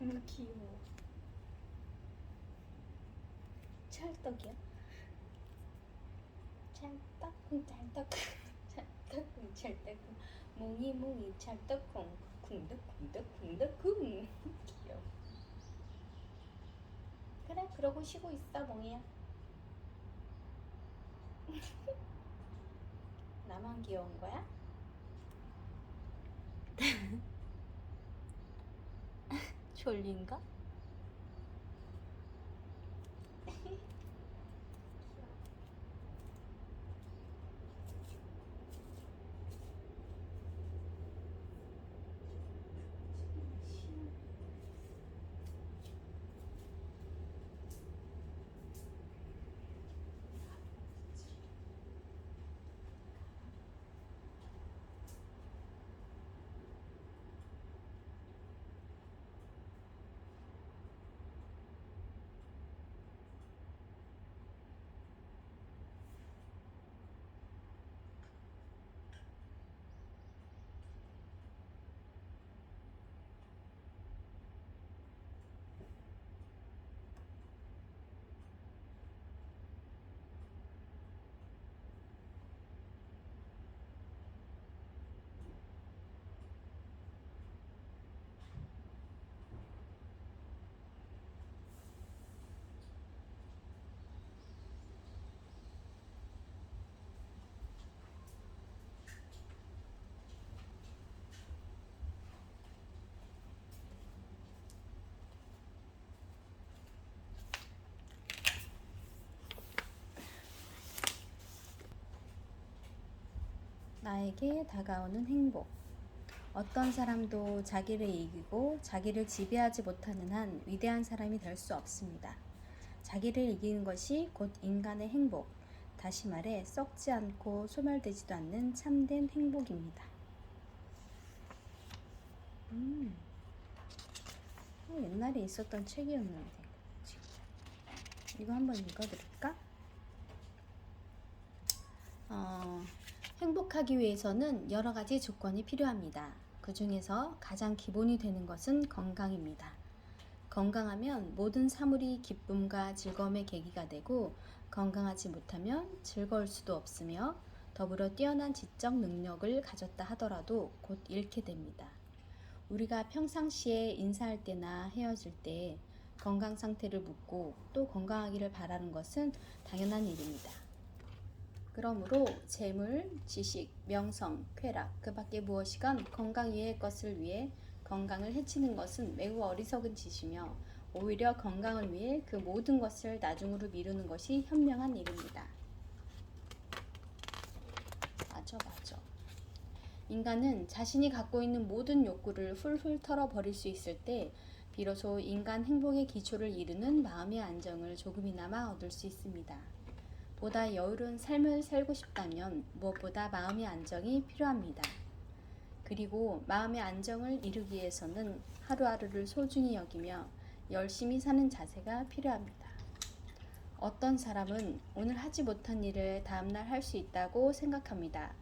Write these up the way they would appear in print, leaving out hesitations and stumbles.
너무 귀여워. 찰떡이야? 찰떡쿵 찰떡쿵 찰떡쿵 찰떡쿵 몽이 몽이 찰떡쿵 쿵덕쿵덕쿵덕쿵 귀여워. 그래 그러고 쉬고 있어 몽이야. 나만 귀여운 거야? 졸린가? 나에게 다가오는 행복. 어떤 사람도 자기를 이기고 자기를 지배하지 못하는 한 위대한 사람이 될 수 없습니다. 자기를 이기는 것이 곧 인간의 행복. 다시 말해 썩지 않고 소멸되지도 않는 참된 행복입니다. 옛날에 있었던 책이었는데 이거 한번 읽어드릴까? 행복하기 위해서는 여러 가지 조건이 필요합니다. 그 중에서 가장 기본이 되는 것은 건강입니다. 건강하면 모든 사물이 기쁨과 즐거움의 계기가 되고, 건강하지 못하면 즐거울 수도 없으며 더불어 뛰어난 지적 능력을 가졌다 하더라도 곧 잃게 됩니다. 우리가 평상시에 인사할 때나 헤어질 때 건강 상태를 묻고 또 건강하기를 바라는 것은 당연한 일입니다. 그러므로 재물, 지식, 명성, 쾌락, 그 밖에 무엇이건 건강 위의 것을 위해 건강을 해치는 것은 매우 어리석은 짓이며 오히려 건강을 위해 그 모든 것을 나중으로 미루는 것이 현명한 일입니다. 맞아. 인간은 자신이 갖고 있는 모든 욕구를 훌훌 털어버릴 수 있을 때 비로소 인간 행복의 기초를 이루는 마음의 안정을 조금이나마 얻을 수 있습니다. 보다 여유로운 삶을 살고 싶다면 무엇보다 마음의 안정이 필요합니다. 그리고 마음의 안정을 이루기 위해서는 하루하루를 소중히 여기며 열심히 사는 자세가 필요합니다. 어떤 사람은 오늘 하지 못한 일을 다음날 할 수 있다고 생각합니다.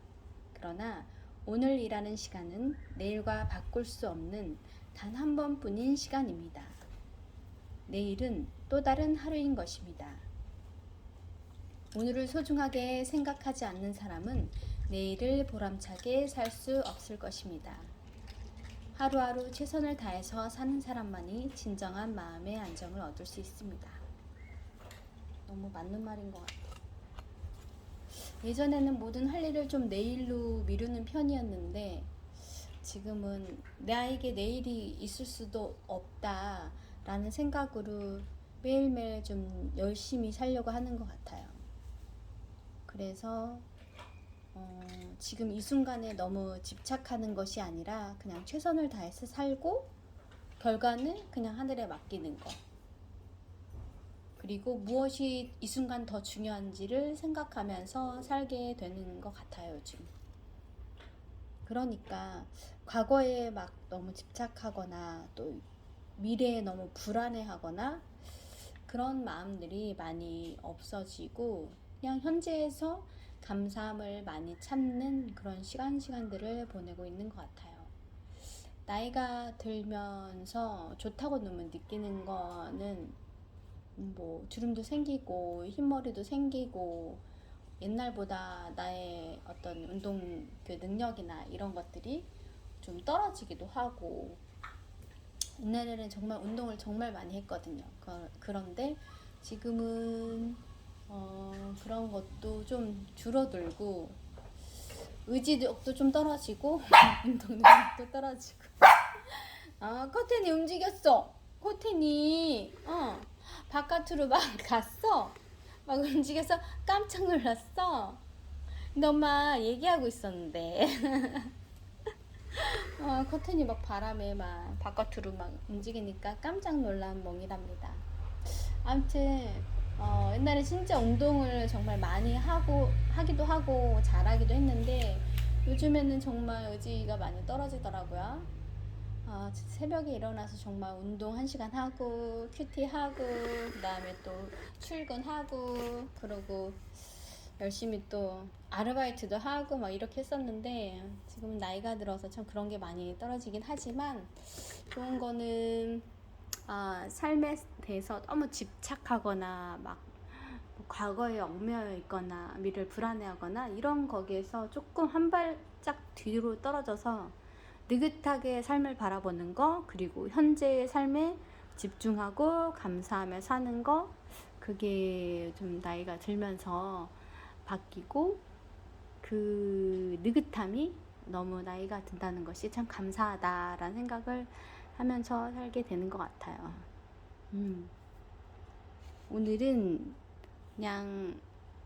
그러나 오늘 일하는 시간은 내일과 바꿀 수 없는 단 한 번뿐인 시간입니다. 내일은 또 다른 하루인 것입니다. 오늘을 소중하게 생각하지 않는 사람은 내일을 보람차게 살 수 없을 것입니다. 하루하루 최선을 다해서 사는 사람만이 진정한 마음의 안정을 얻을 수 있습니다. 너무 맞는 말인 것 같아요. 예전에는 모든 할 일을 좀 내일로 미루는 편이었는데 지금은 나에게 내일이 있을 수도 없다라는 생각으로 매일매일 좀 열심히 살려고 하는 것 같아요. 그래서 지금 이 순간에 너무 집착하는 것이 아니라 그냥 최선을 다해서 살고 결과는 그냥 하늘에 맡기는 것. 그리고 무엇이 이 순간 더 중요한지를 생각하면서 살게 되는 것 같아요, 요즘. 그러니까 과거에 막 너무 집착하거나 또 미래에 너무 불안해하거나 그런 마음들이 많이 없어지고 그냥 현재에서 감사함을 많이 찾는 그런 시간들을 보내고 있는 것 같아요. 나이가 들면서 좋다고 너무 느끼는 거는 뭐 주름도 생기고 흰머리도 생기고 옛날보다 나의 어떤 운동 그 능력이나 이런 것들이 좀 떨어지기도 하고 옛날에는 정말 운동을 정말 많이 했거든요. 그런데 지금은 그런 것도 좀 줄어들고 의지력도 좀 떨어지고 운동 능력도 떨어지고 커튼이 움직였어. 커튼이 바깥으로 막 갔어. 막 움직여서 깜짝 놀랐어. 근데 엄마 얘기하고 있었는데 커튼이 막 바람에 막 바깥으로 막 움직이니까 깜짝 놀란 멍이랍니다. 아무튼 옛날에 진짜 운동을 정말 많이 하기도 하고 잘하기도 했는데 요즘에는 정말 의지가 많이 떨어지더라고요. 새벽에 일어나서 정말 운동 1시간 하고 큐티 하고 그 다음에 또 출근하고 그러고 열심히 또 아르바이트도 하고 막 이렇게 했었는데 지금 나이가 들어서 참 그런 게 많이 떨어지긴 하지만 좋은 거는 삶에 대해서 너무 집착하거나 막 과거에 얽매여 있거나 미래를 불안해하거나 이런 거기에서 조금 한 발짝 뒤로 떨어져서 느긋하게 삶을 바라보는 거, 그리고 현재의 삶에 집중하고 감사하며 사는 거, 그게 좀 나이가 들면서 바뀌고 그 느긋함이 너무 나이가 든다는 것이 참 감사하다라는 생각을 하면서 살게 되는 것 같아요. 오늘은 그냥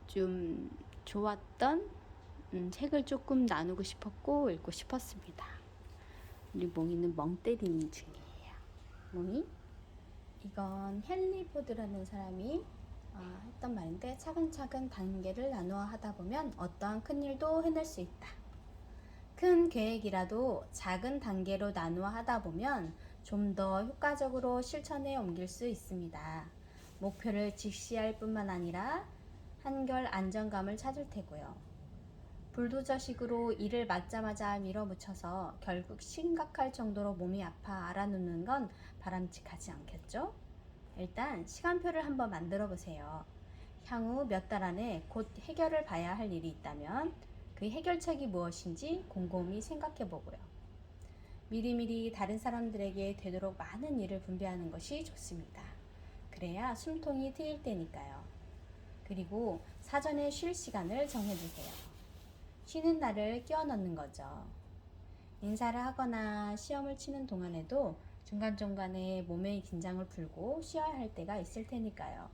좀 좋았던 책을 조금 나누고 싶었고 읽고 싶었습니다. 우리 몽이는 멍 때리는 중이에요. 몽이? 이건 헨리 포드라는 사람이 했던 말인데 차근차근 단계를 나누어 하다 보면 어떠한 큰 일도 해낼 수 있다. 큰 계획이라도 작은 단계로 나누어 하다 보면 좀 더 효과적으로 실천에 옮길 수 있습니다. 목표를 직시할 뿐만 아니라 한결 안정감을 찾을 테고요. 불도저식으로 일을 맡자마자 밀어붙여서 결국 심각할 정도로 몸이 아파 알아놓는 건 바람직하지 않겠죠? 일단 시간표를 한번 만들어 보세요. 향후 몇 달 안에 곧 해결을 봐야 할 일이 있다면 그 해결책이 무엇인지 곰곰이 생각해 보고요. 미리미리 다른 사람들에게 되도록 많은 일을 분배하는 것이 좋습니다. 그래야 숨통이 트일 때니까요. 그리고 사전에 쉴 시간을 정해두세요. 쉬는 날을 끼워 넣는 거죠. 인사를 하거나 시험을 치는 동안에도 중간중간에 몸의 긴장을 풀고 쉬어야 할 때가 있을 테니까요.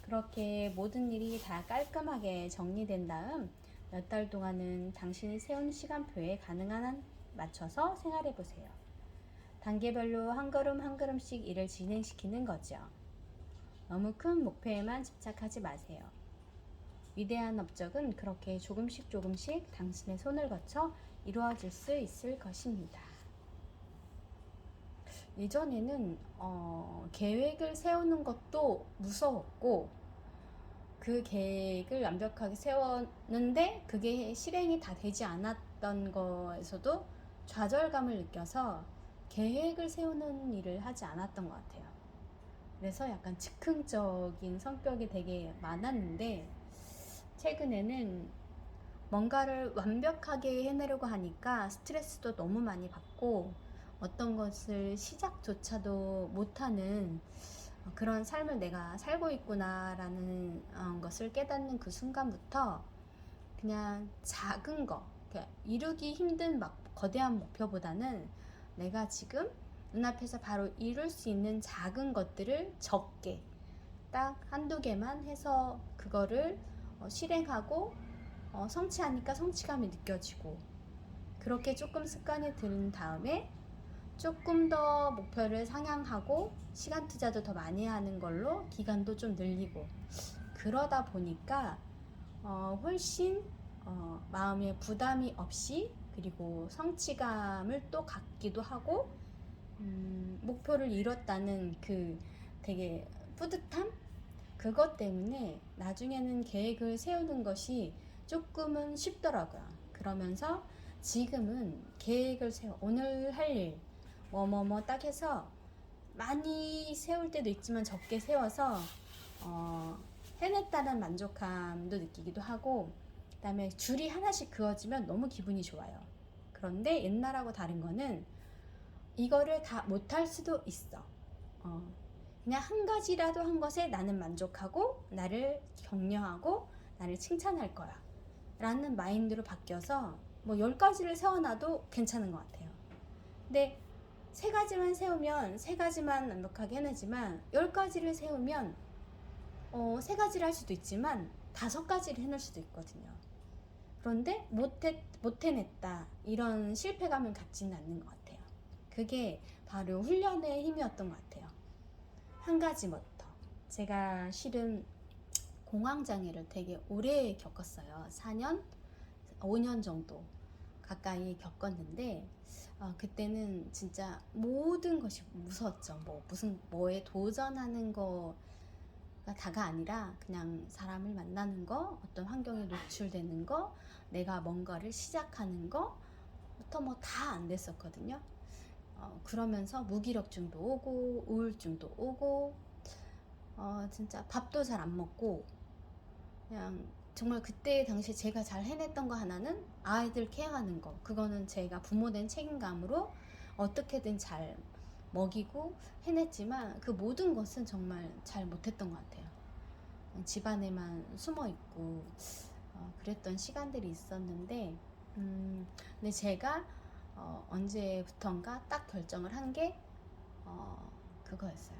그렇게 모든 일이 다 깔끔하게 정리된 다음 몇 달 동안은 당신이 세운 시간표에 가능한 한 맞춰서 생활해 보세요. 단계별로 한 걸음 한 걸음씩 일을 진행시키는 거죠. 너무 큰 목표에만 집착하지 마세요. 위대한 업적은 그렇게 조금씩 당신의 손을 거쳐 이루어질 수 있을 것입니다. 예전에는 계획을 세우는 것도 무서웠고 그 계획을 완벽하게 세웠는데 그게 실행이 다 되지 않았던 거에서도 좌절감을 느껴서 계획을 세우는 일을 하지 않았던 것 같아요. 그래서 약간 즉흥적인 성격이 되게 많았는데 최근에는 뭔가를 완벽하게 해내려고 하니까 스트레스도 너무 많이 받고 어떤 것을 시작조차도 못하는 그런 삶을 내가 살고 있구나라는 것을 깨닫는 그 순간부터 그냥 작은 거, 이루기 힘든 막 거대한 목표보다는 내가 지금 눈앞에서 바로 이룰 수 있는 작은 것들을 적게 딱 한두 개만 해서 그거를 실행하고 성취하니까 성취감이 느껴지고 그렇게 조금 습관이 든 다음에 조금 더 목표를 상향하고 시간 투자도 더 많이 하는 걸로 기간도 좀 늘리고 그러다 보니까 훨씬 마음에 부담이 없이 그리고 성취감을 또 갖기도 하고 목표를 이뤘다는 그 되게 뿌듯함? 그것 때문에 나중에는 계획을 세우는 것이 조금은 쉽더라고요. 그러면서 지금은 계획을 세워. 오늘 할 일, 뭐 딱 해서 많이 세울 때도 있지만 적게 세워서 해냈다는 만족감도 느끼기도 하고, 그다음에 줄이 하나씩 그어지면 너무 기분이 좋아요. 그런데 옛날하고 다른 거는 이거를 다 못할 수도 있어. 그냥 한 가지라도 한 것에 나는 만족하고 나를 격려하고 나를 칭찬할 거야 라는 마인드로 바뀌어서 뭐 10가지를 세워놔도 괜찮은 것 같아요. 근데 3가지만 세우면 3가지만 완벽하게 해내지만 10가지를 세우면 3가지를 할 수도 있지만 5가지를 해낼 수도 있거든요. 그런데 못 해냈다 이런 실패감을 갖지는 않는 것 같아요. 그게 바로 훈련의 힘이었던 것 같아요. 한 가지부터. 제가 실은 공황장애를 되게 오래 겪었어요. 4년, 5년 정도 가까이 겪었는데 그때는 진짜 모든 것이 무서웠죠. 뭐에 도전하는 거가 다가 아니라 그냥 사람을 만나는 거, 어떤 환경에 노출되는 거, 내가 뭔가를 시작하는 거부터 뭐 다 안 됐었거든요. 그러면서 무기력증도 오고 우울증도 오고 진짜 밥도 잘 안 먹고 그냥 정말 그때 당시 제가 잘 해냈던 거 하나는 아이들 케어하는 거. 그거는 제가 부모된 책임감으로 어떻게든 잘 먹이고 해냈지만 그 모든 것은 정말 잘 못했던 것 같아요. 집안에만 숨어 있고 그랬던 시간들이 있었는데 근데 제가 언제부턴가 딱 결정을 한 게 그거였어요.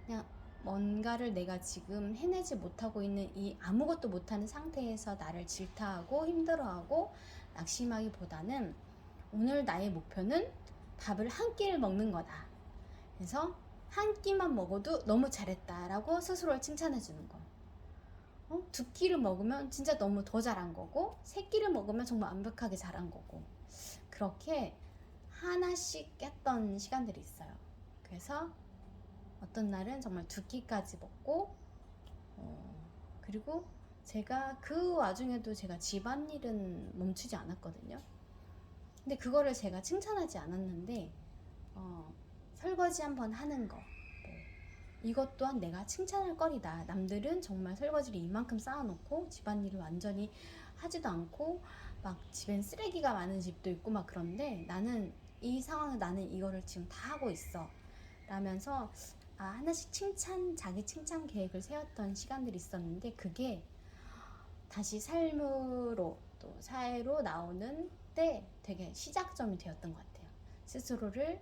그냥 뭔가를 내가 지금 해내지 못하고 있는 이 아무것도 못하는 상태에서 나를 질타하고 힘들어하고 낙심하기보다는 오늘 나의 목표는 밥을 한 끼를 먹는 거다. 그래서 한 끼만 먹어도 너무 잘했다라고 스스로를 칭찬해 주는 거. 2끼를 먹으면 진짜 너무 더 잘한 거고 3끼를 먹으면 정말 완벽하게 잘한 거고 그렇게 하나씩 깼던 시간들이 있어요. 그래서 어떤 날은 정말 2끼까지 먹고 그리고 제가 그 와중에도 제가 집안일은 멈추지 않았거든요. 근데 그거를 제가 칭찬하지 않았는데 설거지 한번 하는 거 이것 또한 내가 칭찬할 거리다. 남들은 정말 설거지를 이만큼 쌓아놓고 집안일을 완전히 하지도 않고 막 집엔 쓰레기가 많은 집도 있고 막 그런데 나는 이 상황을 나는 이거를 지금 다 하고 있어 라면서 하나씩 자기 칭찬 계획을 세웠던 시간들이 있었는데 그게 다시 삶으로 또 사회로 나오는 때 되게 시작점이 되었던 것 같아요. 스스로를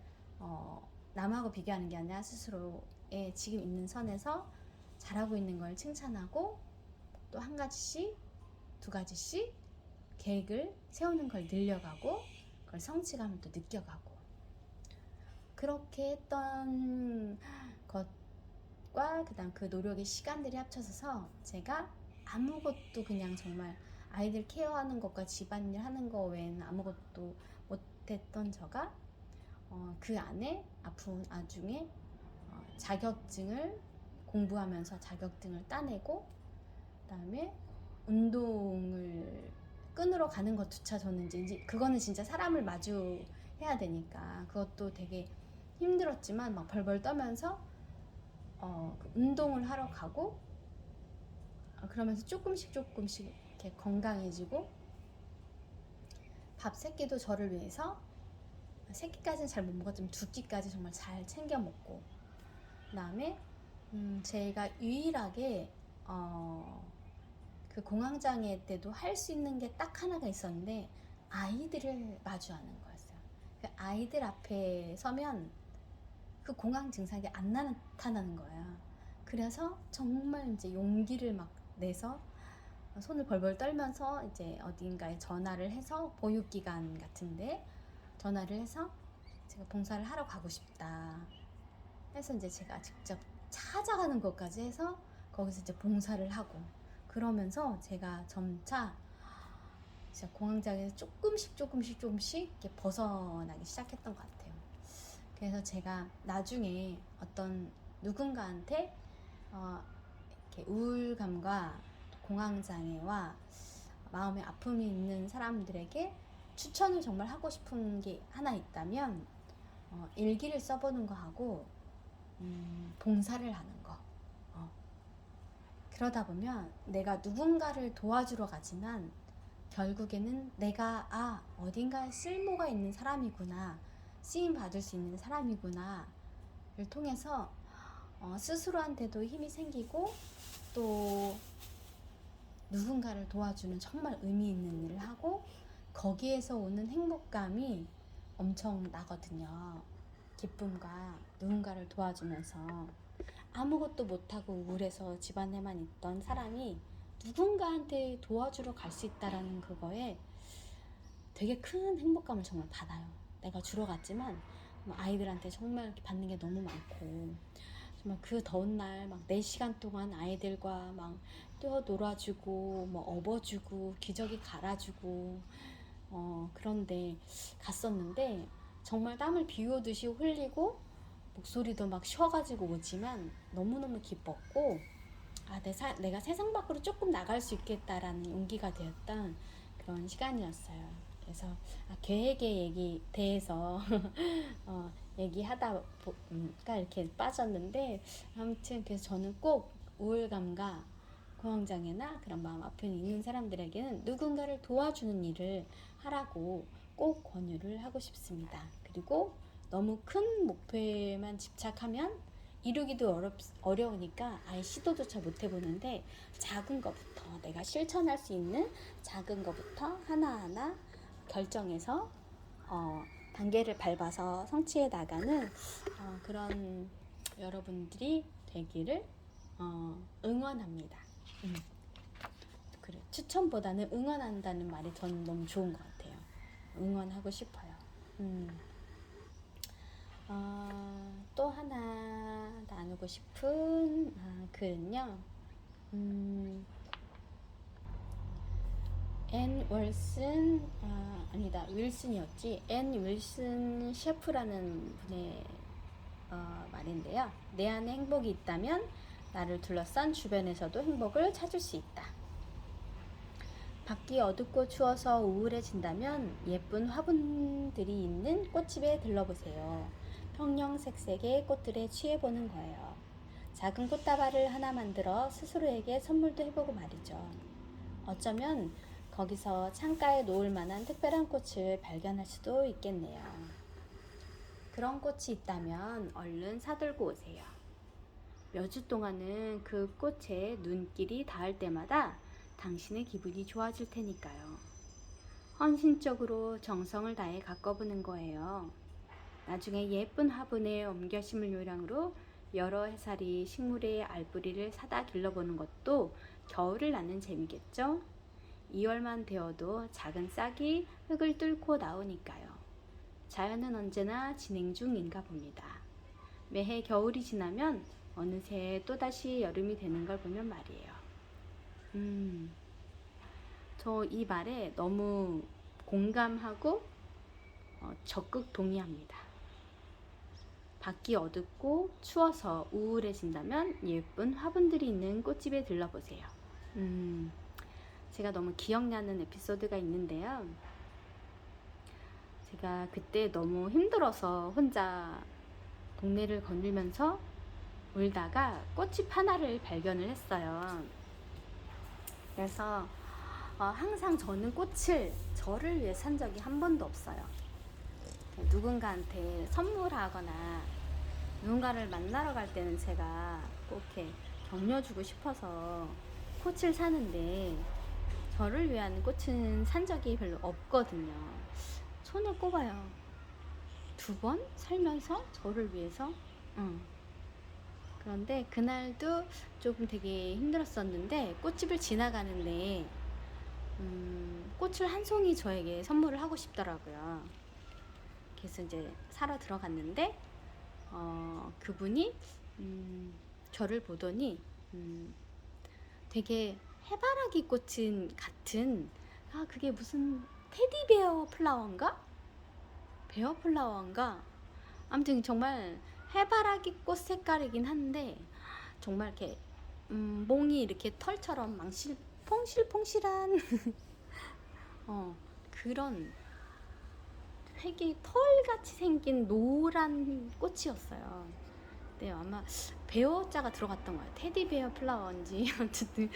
남하고 비교하는 게 아니라 스스로의 지금 있는 선에서 잘하고 있는 걸 칭찬하고 또 한 가지씩 2가지씩 계획을 세우는 걸 늘려가고 그걸 성취감을 또 느껴가고 그렇게 했던 것과 그다음 그 노력의 시간들이 합쳐져서 제가 아무것도 그냥 정말 아이들 케어하는 것과 집안일 하는 거 외에는 아무것도 못했던 저가 그 안에 아픈 와중에 자격증을 공부하면서 자격증을 따내고 그다음에 운동을 끈으로 가는 것조차 저는 이제 그거는 진짜 사람을 마주해야 되니까 그것도 되게 힘들었지만 막 벌벌 떠면서 그 운동을 하러 가고 그러면서 조금씩 이렇게 건강해지고 밥 3끼도 저를 위해서 3끼까지는 잘 못 먹었지만 2끼까지 정말 잘 챙겨 먹고 그다음에 제가 유일하게 그 공황장애 때도 할 수 있는 게 딱 하나가 있었는데 아이들을 마주하는 거였어요. 그 아이들 앞에 서면 그 공황 증상이 안 나타나는 거야. 그래서 정말 이제 용기를 막 내서 손을 벌벌 떨면서 이제 어딘가에 전화를 해서 보육기관 같은데 전화를 해서 제가 봉사를 하러 가고 싶다 해서 이제 제가 직접 찾아가는 것까지 해서 거기서 이제 봉사를 하고 그러면서 제가 점차 진짜 공황장애에서 조금씩 이렇게 벗어나기 시작했던 것 같아요. 그래서 제가 나중에 어떤 누군가한테 이렇게 우울감과 공황장애와 마음의 아픔이 있는 사람들에게 추천을 정말 하고 싶은 게 하나 있다면 일기를 써보는 거 하고 봉사를 하는 거. 그러다 보면 내가 누군가를 도와주러 가지만 결국에는 내가 어딘가에 쓸모가 있는 사람이구나, 쓰임 받을 수 있는 사람이구나를 통해서 스스로한테도 힘이 생기고 또 누군가를 도와주는 정말 의미 있는 일을 하고 거기에서 오는 행복감이 엄청 나거든요. 기쁨과 누군가를 도와주면서 아무것도 못하고 우울해서 집안에만 있던 사람이 누군가한테 도와주러 갈 수 있다라는 그거에 되게 큰 행복감을 정말 받아요. 내가 주러 갔지만 아이들한테 정말 이렇게 받는 게 너무 많고 정말 그 더운 날 막 4시간 동안 아이들과 막 뛰어 놀아주고 뭐 업어주고 기저귀 갈아주고 그런데 갔었는데 정말 땀을 비오듯이 흘리고 목소리도 막 쉬어가지고 오지만 너무너무 기뻤고 내가 세상 밖으로 조금 나갈 수 있겠다라는 용기가 되었던 그런 시간이었어요. 그래서 계획에 대해서 얘기하다 보니까 이렇게 빠졌는데 아무튼 그래서 저는 꼭 우울감과 공황장애나 그런 마음 아픔이 있는 사람들에게는 누군가를 도와주는 일을 하라고 꼭 권유를 하고 싶습니다. 그리고 너무 큰 목표에만 집착하면 이루기도 어려우니까 아예 시도조차 못 해보는데 작은 것부터 내가 실천할 수 있는 작은 것부터 하나하나 결정해서 단계를 밟아서 성취해 나가는 그런 여러분들이 되기를 응원합니다. 그래, 추천보다는 응원한다는 말이 저는 너무 좋은 것 같아요. 응원하고 싶어요. 또 하나 나누고 싶은 글은요. 앤 윌슨 윌슨이었지. 앤 윌슨 셰프라는 분의 말인데요. 내 안에 행복이 있다면 나를 둘러싼 주변에서도 행복을 찾을 수 있다. 밖이 어둡고 추워서 우울해진다면 예쁜 화분들이 있는 꽃집에 들러보세요. 형형색색의 꽃들에 취해보는 거예요. 작은 꽃다발을 하나 만들어 스스로에게 선물도 해보고 말이죠. 어쩌면 거기서 창가에 놓을 만한 특별한 꽃을 발견할 수도 있겠네요. 그런 꽃이 있다면 얼른 사들고 오세요. 몇 주 동안은 그 꽃에 눈길이 닿을 때마다 당신의 기분이 좋아질 테니까요. 헌신적으로 정성을 다해 가꿔보는 거예요. 나중에 예쁜 화분에 옮겨 심을 요량으로 여러 해살이 식물의 알뿌리를 사다 길러보는 것도 겨울을 나는 재미겠죠? 2월만 되어도 작은 싹이 흙을 뚫고 나오니까요. 자연은 언제나 진행 중인가 봅니다. 매해 겨울이 지나면 어느새 또다시 여름이 되는 걸 보면 말이에요. 저 이 말에 너무 공감하고 적극 동의합니다. 밖이 어둡고 추워서 우울해진다면 예쁜 화분들이 있는 꽃집에 들러보세요. 제가 너무 기억나는 에피소드가 있는데요. 제가 그때 너무 힘들어서 혼자 동네를 거닐면서 울다가 꽃집 하나를 발견을 했어요. 그래서 항상 저는 꽃을 저를 위해 산 적이 한 번도 없어요. 누군가한테 선물하거나 누군가를 만나러 갈 때는 제가 꼭 이렇게 격려주고 싶어서 꽃을 사는데 저를 위한 꽃은 산 적이 별로 없거든요. 손에 꼽아요. 2번 살면서 저를 위해서. 그런데 그날도 조금 되게 힘들었었는데 꽃집을 지나가는데 꽃을 한 송이 저에게 선물을 하고 싶더라고요. 그래서 이제 사러 들어갔는데 그분이 저를 보더니 되게 해바라기 꽃은 같은 그게 무슨 테디베어 플라워인가? 베어 플라워인가? 아무튼 정말 해바라기 꽃 색깔이긴 한데 정말 이렇게 몽이 이렇게 털처럼 막 퐁실퐁실한 그런 이게 털같이 생긴 노란 꽃이었어요. 네, 아마 베어자가 들어갔던 거예요. 테디베어 플라워인지 어쨌든.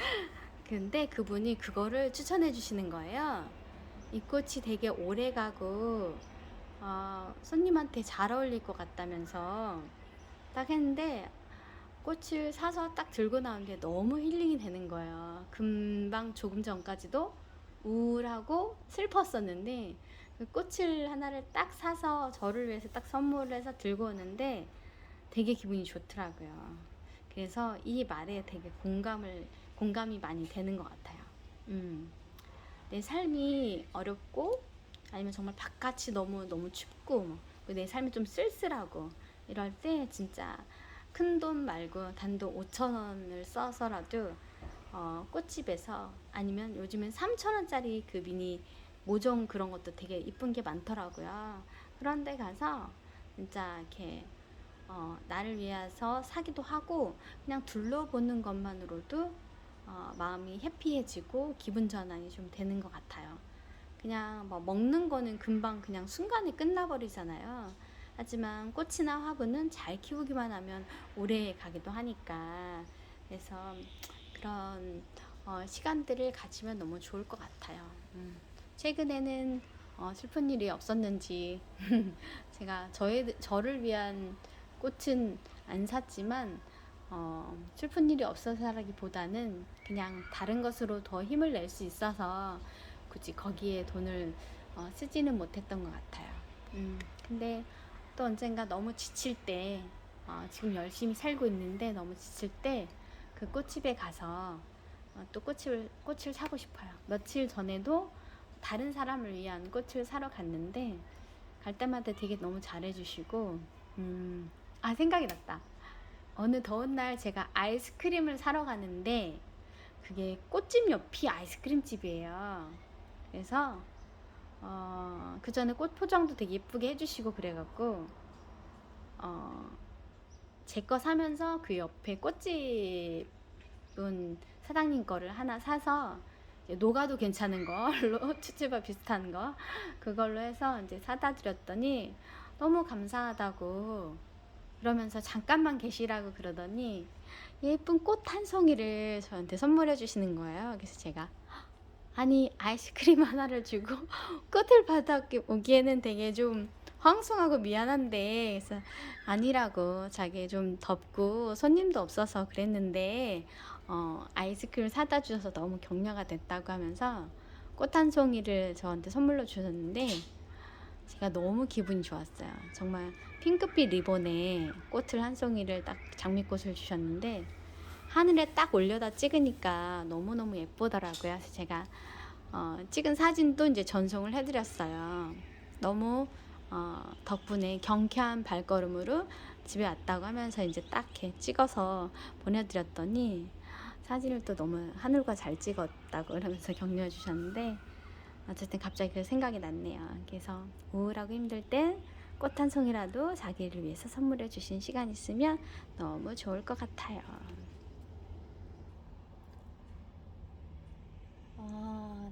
근데 그분이 그거를 추천해 주시는 거예요. 이 꽃이 되게 오래 가고 손님한테 잘 어울릴 것 같다면서 딱 했는데, 꽃을 사서 딱 들고 나오는데 너무 힐링이 되는 거예요. 금방 조금 전까지도 우울하고 슬펐었는데 그 꽃을 하나를 딱 사서 저를 위해서 딱 선물을 해서 들고 오는데 되게 기분이 좋더라고요. 그래서 이 말에 되게 공감이 많이 되는 것 같아요. 내 삶이 어렵고 아니면 정말 바깥이 너무 춥고 내 삶이 좀 쓸쓸하고 이럴 때 진짜 큰 돈 말고 단돈 5천 원을 써서라도 꽃집에서, 아니면 요즘엔 3천 원짜리 그 미니 모종 그런 것도 되게 이쁜 게 많더라고요. 그런 데 가서 진짜 이렇게 나를 위해서 사기도 하고 그냥 둘러보는 것만으로도 마음이 해피해지고 기분 전환이 좀 되는 것 같아요. 그냥 뭐 먹는 거는 금방 그냥 순간에 끝나버리잖아요. 하지만 꽃이나 화분은 잘 키우기만 하면 오래 가기도 하니까, 그래서 그런 시간들을 가지면 너무 좋을 것 같아요. 최근에는 슬픈 일이 없었는지 제가 저를 위한 꽃은 안 샀지만 슬픈 일이 없어서라기보다는 그냥 다른 것으로 더 힘을 낼 수 있어서 굳이 거기에 돈을 쓰지는 못했던 것 같아요. 근데 또 언젠가 너무 지칠 때, 지금 열심히 살고 있는데 너무 지칠 때 그 꽃집에 가서 또 꽃을 사고 싶어요. 며칠 전에도 다른 사람을 위한 꽃을 사러 갔는데 갈 때마다 되게 너무 잘해주시고, 생각이 났다. 어느 더운 날 제가 아이스크림을 사러 가는데 그게 꽃집 옆이 아이스크림집이에요. 그래서 그 전에 꽃 포장도 되게 예쁘게 해주시고 그래갖고 제 거 사면서 그 옆에 꽃집은 사장님 거를 하나 사서 녹아도 괜찮은 걸로 추추바 비슷한 거 그걸로 해서 이제 사다 드렸더니 너무 감사하다고 그러면서 잠깐만 계시라고 그러더니 예쁜 꽃 한 송이를 저한테 선물해 주시는 거예요. 그래서 제가 아니 아이스크림 하나를 주고 꽃을 받아오기에는 되게 좀 황송하고 미안한데, 그래서 아니라고, 자기 좀 덥고 손님도 없어서 그랬는데 아이스크림 사다 주셔서 너무 격려가 됐다고 하면서 꽃 한 송이를 저한테 선물로 주셨는데 제가 너무 기분이 좋았어요. 정말 핑크빛 리본에 꽃을 한 송이를 딱 장미꽃을 주셨는데 하늘에 딱 올려다 찍으니까 너무너무 예쁘더라고요. 그래서 제가 찍은 사진도 이제 전송을 해드렸어요. 너무 덕분에 경쾌한 발걸음으로 집에 왔다고 하면서 이제 딱 이렇게 찍어서 보내드렸더니 사진을 또 너무 하늘과 잘 찍었다고 그러면서 격려해 주셨는데, 어쨌든 갑자기 그 생각이 났네요. 그래서 우울하고 힘들 땐 꽃 한 송이라도 자기를 위해서 선물해 주신 시간 있으면 너무 좋을 것 같아요.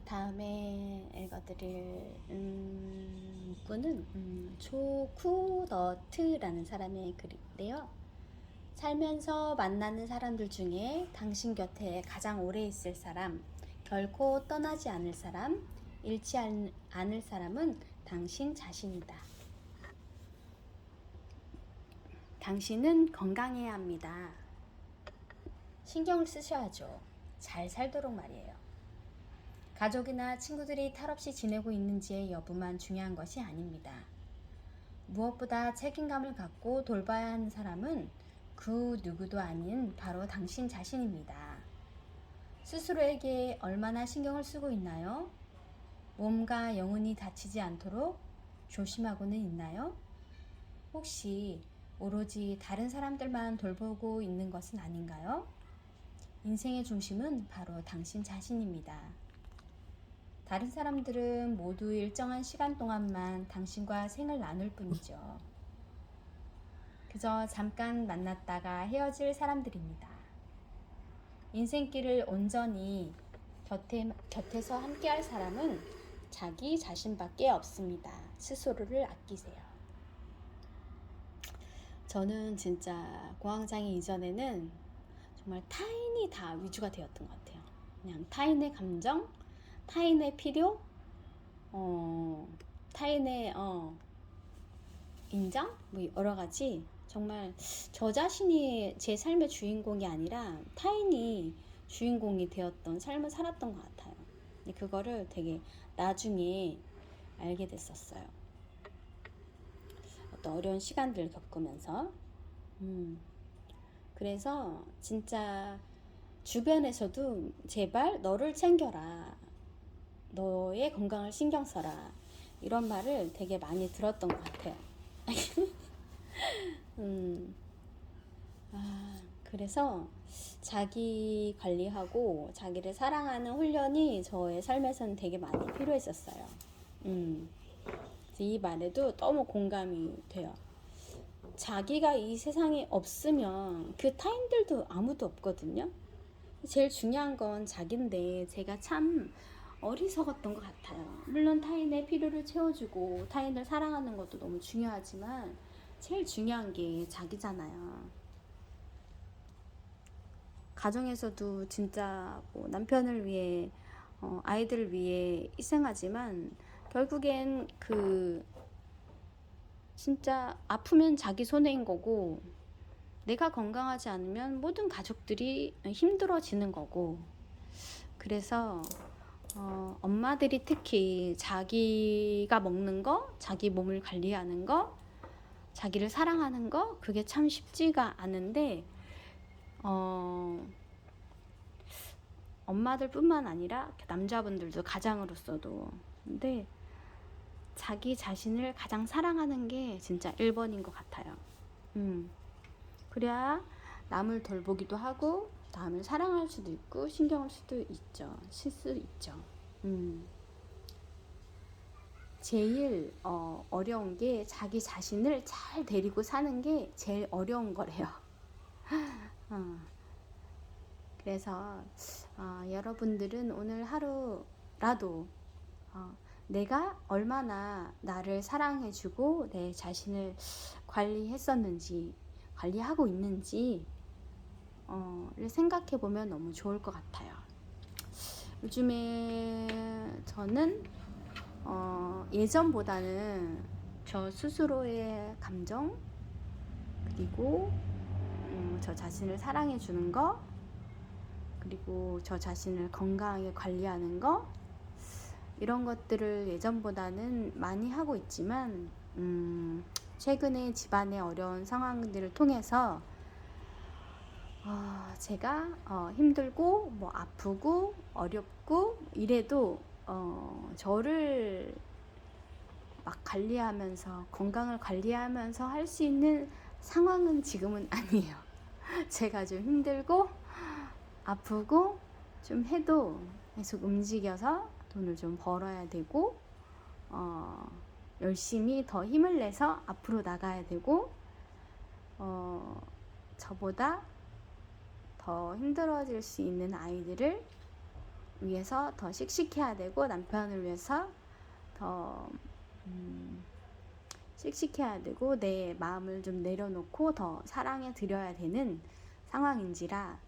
다음에 읽어드릴 문구는 조쿠너트라는 사람의 글인데요. 살면서 만나는 사람들 중에 당신 곁에 가장 오래 있을 사람, 결코 떠나지 않을 사람, 잃지 않을 사람은 당신 자신이다. 당신은 건강해야 합니다. 신경을 쓰셔야죠. 잘 살도록 말이에요. 가족이나 친구들이 탈없이 지내고 있는지의 여부만 중요한 것이 아닙니다. 무엇보다 책임감을 갖고 돌봐야 하는 사람은 그 누구도 아닌 바로 당신 자신입니다. 스스로에게 얼마나 신경을 쓰고 있나요? 몸과 영혼이 다치지 않도록 조심하고는 있나요? 혹시 오로지 다른 사람들만 돌보고 있는 것은 아닌가요? 인생의 중심은 바로 당신 자신입니다. 다른 사람들은 모두 일정한 시간 동안만 당신과 생을 나눌 뿐이죠. 그저 잠깐 만났다가 헤어질 사람들입니다. 인생길을 온전히 곁에서 함께할 사람은 자기 자신밖에 없습니다. 스스로를 아끼세요. 저는 진짜 공황장애 이전에는 정말 타인이 다 위주가 되었던 것 같아요. 그냥 타인의 감정, 타인의 필요, 타인의 인정, 뭐 여러 가지. 정말 저 자신이 제 삶의 주인공이 아니라 타인이 주인공이 되었던 삶을 살았던 것 같아요. 근데 그거를 되게 나중에 알게 됐었어요. 어떤 어려운 시간들을 겪으면서. 그래서 진짜 주변에서도 제발 너를 챙겨라, 너의 건강을 신경 써라, 이런 말을 되게 많이 들었던 것 같아요. 그래서 자기 관리하고 자기를 사랑하는 훈련이 저의 삶에서는 되게 많이 필요했었어요. 이 말에도 너무 공감이 돼요. 자기가 이 세상에 없으면 그 타인들도 아무도 없거든요. 제일 중요한 건 자기인데 제가 참 어리석었던 것 같아요. 물론 타인의 필요를 채워주고 타인을 사랑하는 것도 너무 중요하지만 제일 중요한 게 자기잖아요. 가정에서도 진짜 뭐 남편을 위해 아이들을 위해 희생하지만 결국엔 진짜 아프면 자기 손해인 거고, 내가 건강하지 않으면 모든 가족들이 힘들어지는 거고. 그래서 엄마들이 특히 자기가 먹는 거, 자기 몸을 관리하는 거, 자기를 사랑하는 거, 그게 참 쉽지가 않은데 엄마들뿐만 아니라 남자분들도 가장으로서도. 근데 자기 자신을 가장 사랑하는 게 진짜 1번인 것 같아요. 그래야 남을 돌보기도 하고 남을 사랑할 수도 있고 신경할 수도 있죠. 쉴 수 있죠. 제일 어려운 게 자기 자신을 잘 데리고 사는 게 제일 어려운 거래요. 그래서 여러분들은 오늘 하루라도 내가 얼마나 나를 사랑해주고 내 자신을 관리했었는지, 관리하고 있는지를 생각해보면 너무 좋을 것 같아요. 요즘에 저는 예전보다는 저 스스로의 감정, 그리고 저 자신을 사랑해주는 거, 그리고 저 자신을 건강하게 관리하는 거, 이런 것들을 예전보다는 많이 하고 있지만 최근에 집안의 어려운 상황들을 통해서 제가 힘들고 뭐 아프고 어렵고 이래도 저를 막 관리하면서 건강을 관리하면서 할 수 있는 상황은 지금은 아니에요. 제가 좀 힘들고 아프고 좀 해도 계속 움직여서 돈을 좀 벌어야 되고 열심히 더 힘을 내서 앞으로 나가야 되고 저보다 더 힘들어질 수 있는 아이들을 위해서 더 씩씩해야 되고 남편을 위해서 더 씩씩해야 되고 내 마음을 좀 내려놓고 더 사랑해 드려야 되는 상황인지라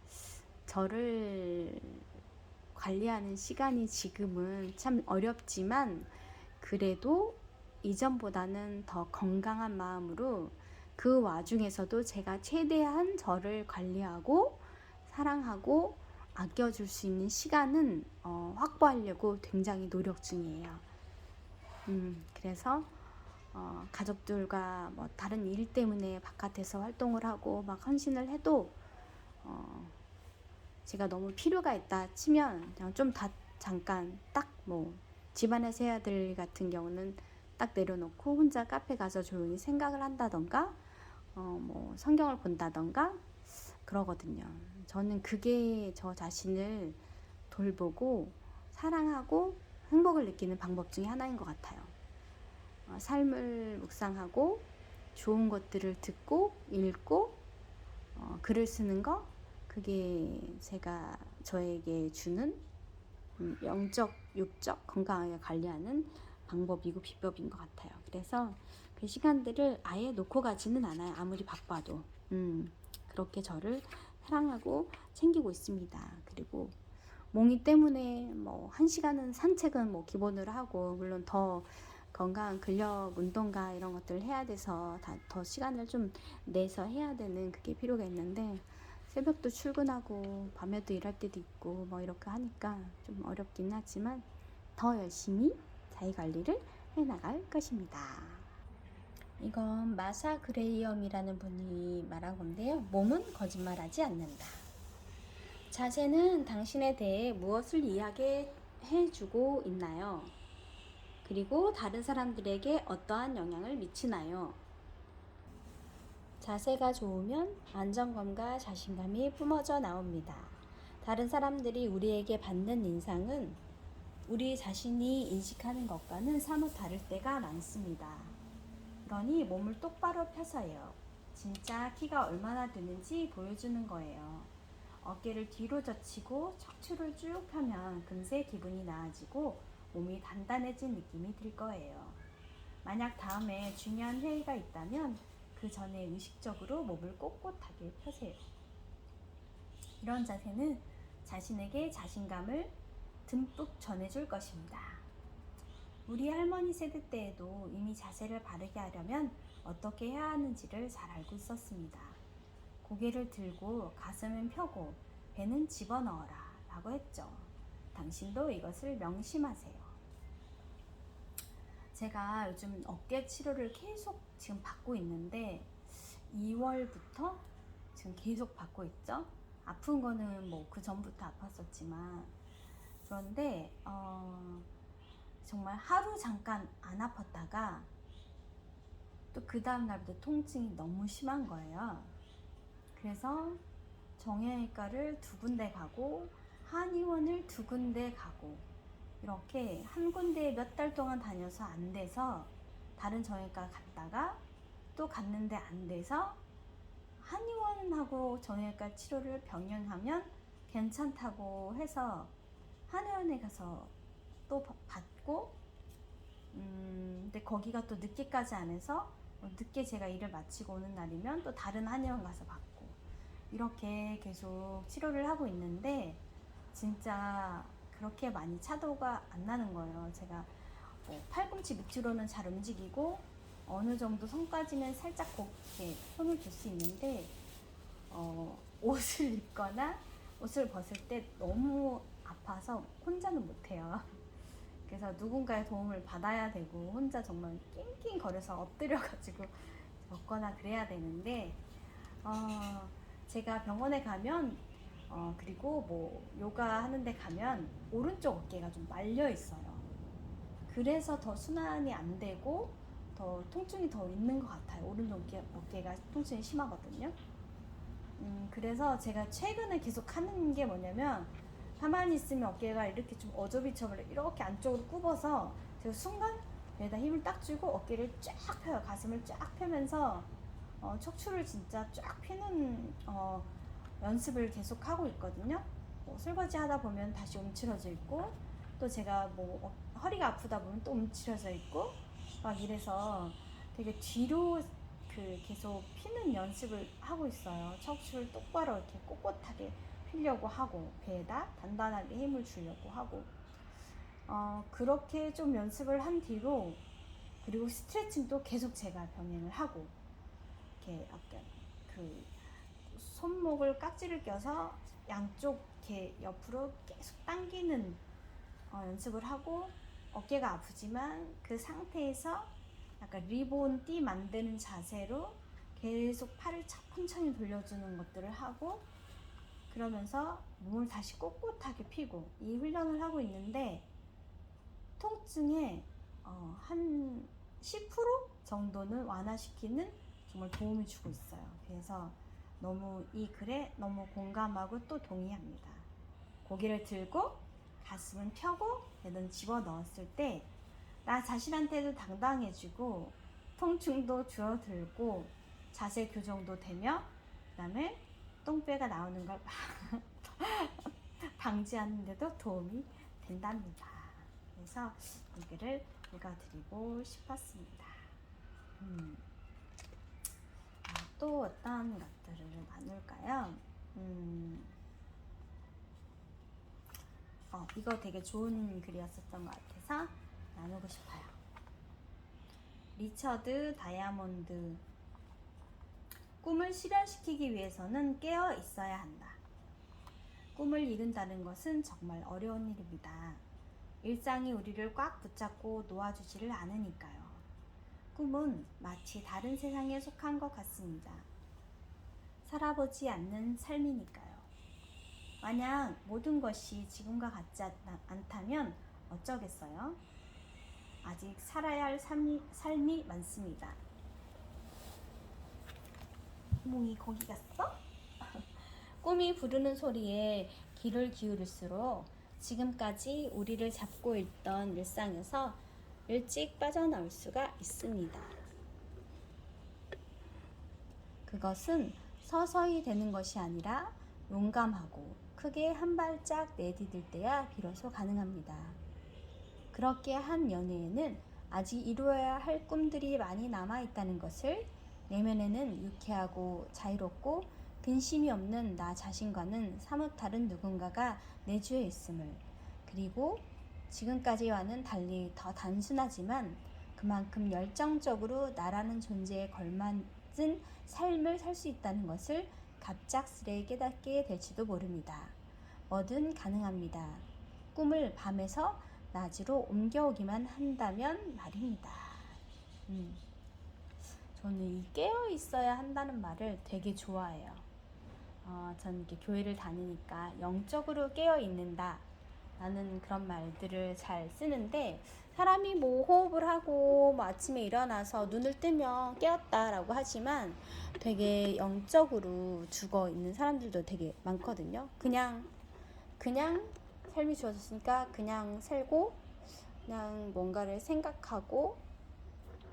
저를 관리하는 시간이 지금은 참 어렵지만 그래도 이전보다는 더 건강한 마음으로 그 와중에서도 제가 최대한 저를 관리하고 사랑하고 아껴줄 수 있는 시간은 확보하려고 굉장히 노력 중이에요. 그래서 가족들과 뭐 다른 일 때문에 바깥에서 활동을 하고 막 헌신을 해도 제가 너무 필요가 있다 치면 그냥 좀 잠깐 딱 뭐 집안에서 해야 될 일 같은 경우는 딱 내려놓고 혼자 카페 가서 조용히 생각을 한다던가 뭐 성경을 본다던가 그러거든요. 저는 그게 저 자신을 돌보고 사랑하고 행복을 느끼는 방법 중에 하나인 것 같아요. 삶을 묵상하고 좋은 것들을 듣고 읽고 글을 쓰는 거, 그게 제가 저에게 주는 영적, 육적 건강하게 관리하는 방법이고 비법인 것 같아요. 그래서 그 시간들을 아예 놓고 가지는 않아요. 아무리 바빠도. 그렇게 저를 사랑하고 챙기고 있습니다. 그리고 몽이 때문에 뭐 1시간은 산책은 뭐 기본으로 하고, 물론 더 건강한 근력 운동과 이런 것들을 해야 돼서 더 시간을 좀 내서 해야 되는 그게 필요가 있는데, 새벽도 출근하고 밤에도 일할 때도 있고 뭐 이렇게 하니까 좀 어렵긴 하지만 더 열심히 자기 관리를 해나갈 것입니다. 이건 마사 그레이엄이라는 분이 말한 건데요. 몸은 거짓말하지 않는다. 자세는 당신에 대해 무엇을 이야기해주고 있나요? 그리고 다른 사람들에게 어떠한 영향을 미치나요? 자세가 좋으면 안정감과 자신감이 뿜어져 나옵니다. 다른 사람들이 우리에게 받는 인상은 우리 자신이 인식하는 것과는 사뭇 다를 때가 많습니다. 그러니 몸을 똑바로 펴서요. 진짜 키가 얼마나 되는지 보여주는 거예요. 어깨를 뒤로 젖히고 척추를 쭉 펴면 금세 기분이 나아지고 몸이 단단해진 느낌이 들 거예요. 만약 다음에 중요한 회의가 있다면 그 전에 의식적으로 몸을 꼿꼿하게 펴세요. 이런 자세는 자신에게 자신감을 듬뿍 전해줄 것입니다. 우리 할머니 세대 때에도 이미 자세를 바르게 하려면 어떻게 해야 하는지를 잘 알고 있었습니다. 고개를 들고 가슴은 펴고 배는 집어넣어라 라고 했죠. 당신도 이것을 명심하세요. 제가 요즘 어깨 치료를 계속 지금 받고 있는데 2월부터 지금 계속 받고 있죠. 아픈 거는 뭐 그 전부터 아팠었지만, 그런데 정말 하루 잠깐 안 아팠다가 또 그 다음 날부터 통증이 너무 심한 거예요. 그래서 정형외과를 2군데 가고 한의원을 2군데 가고 이렇게 한 군데에 몇 달 동안 다녀서 안 돼서 다른 정형외과 갔다가 또 갔는데 안 돼서 한의원하고 정형외과 치료를 병행하면 괜찮다고 해서 한의원에 가서 또 받고, 근데 거기가 또 늦게까지 안 해서 늦게 제가 일을 마치고 오는 날이면 또 다른 한의원 가서 받고, 이렇게 계속 치료를 하고 있는데 진짜 그렇게 많이 차도가 안 나는 거예요. 제가 팔꿈치 밑으로는 잘 움직이고 어느 정도 선까지는 살짝 이렇게 손을 들 수 있는데 옷을 입거나 옷을 벗을 때 너무 아파서 혼자는 못해요. 그래서 누군가의 도움을 받아야 되고 혼자 정말 낑낑 거려서 엎드려가지고 벗거나 그래야 되는데, 제가 병원에 가면 그리고 뭐 요가 하는데 가면 오른쪽 어깨가 좀 말려 있어요. 그래서 더 순환이 안 되고 더 통증이 더 있는 것 같아요. 오른쪽 어깨가 통증이 심하거든요. 그래서 제가 최근에 계속 하는 게 뭐냐면, 가만히 있으면 어깨가 이렇게 좀 어저비처럼 이렇게 안쪽으로 굽어서 제가 순간 배에다 힘을 딱 주고 어깨를 쫙 펴요. 가슴을 쫙 펴면서 척추를 진짜 쫙 펴는 연습을 계속 하고 있거든요. 설거지 하다 보면 다시 움츠러져 있고, 또 제가 뭐 허리가 아프다 보면 또 움츠러져 있고 막 이래서 되게 뒤로 계속 피는 연습을 하고 있어요. 척추를 똑바로 이렇게 꼿꼿하게 피려고 하고 배에다 단단하게 힘을 주려고 하고, 그렇게 좀 연습을 한 뒤로, 그리고 스트레칭도 계속 제가 병행을 하고, 이렇게 약간 손목을 깍지를 껴서 양쪽 이렇게 옆으로 계속 당기는 연습을 하고, 어깨가 아프지만 그 상태에서 약간 리본 띠 만드는 자세로 계속 팔을 천천히 돌려주는 것들을 하고, 그러면서 몸을 다시 꼿꼿하게 펴고 이 훈련을 하고 있는데, 통증에 한 10% 정도는 완화시키는 정말 도움이 주고 있어요. 그래서 너무 이 글에 너무 공감하고 또 동의합니다. 고개를 들고 가슴은 펴고 배는 집어넣었을 때 나 자신한테도 당당해지고 통증도 줄어들고 자세 교정도 되며, 그 다음에 똥배가 나오는 걸 방지하는 데도 도움이 된답니다. 그래서 이 글을 읽어드리고 싶었습니다. 또 어떤 것들을 나눌까요? 이거 되게 좋은 글이었었던 것 같아서 나누고 싶어요. 리처드 다이아몬드. 꿈을 실현시키기 위해서는 깨어 있어야 한다. 꿈을 이룬다는 것은 정말 어려운 일입니다. 일상이 우리를 꽉 붙잡고 놓아주지를 않으니까요. 꿈은 마치 다른 세상에 속한 것 같습니다. 살아보지 않는 삶이니까요. 만약 모든 것이 지금과 같지 않다면 어쩌겠어요? 아직 살아야 할 삶이 많습니다. 몽이 거기 갔어? 꿈이 부르는 소리에 귀를 기울일수록 지금까지 우리를 잡고 있던 일상에서 일찍 빠져나올 수가 있습니다. 그것은 서서히 되는 것이 아니라 용감하고 크게 한 발짝 내디딜 때야 비로소 가능합니다. 그렇게 한 연애에는 아직 이루어야 할 꿈들이 많이 남아있다는 것을, 내면에는 유쾌하고 자유롭고 근심이 없는 나 자신과는 사뭇 다른 누군가가 내주에 있음을, 그리고 지금까지와는 달리 더 단순하지만 그만큼 열정적으로 나라는 존재에 걸맞은 삶을 살 수 있다는 것을 갑작스레 깨닫게 될지도 모릅니다. 뭐든 가능합니다. 꿈을 밤에서 낮으로 옮겨오기만 한다면 말입니다. 저는 이 깨어 있어야 한다는 말을 되게 좋아해요. 저는 이렇게 교회를 다니니까 영적으로 깨어 있는다 라는 그런 말들을 잘 쓰는데, 사람이 뭐 호흡을 하고 뭐 아침에 일어나서 눈을 뜨면 깨었다라고 하지만 되게 영적으로 죽어 있는 사람들도 되게 많거든요. 그냥 삶이 주어졌으니까 그냥 살고, 그냥 뭔가를 생각하고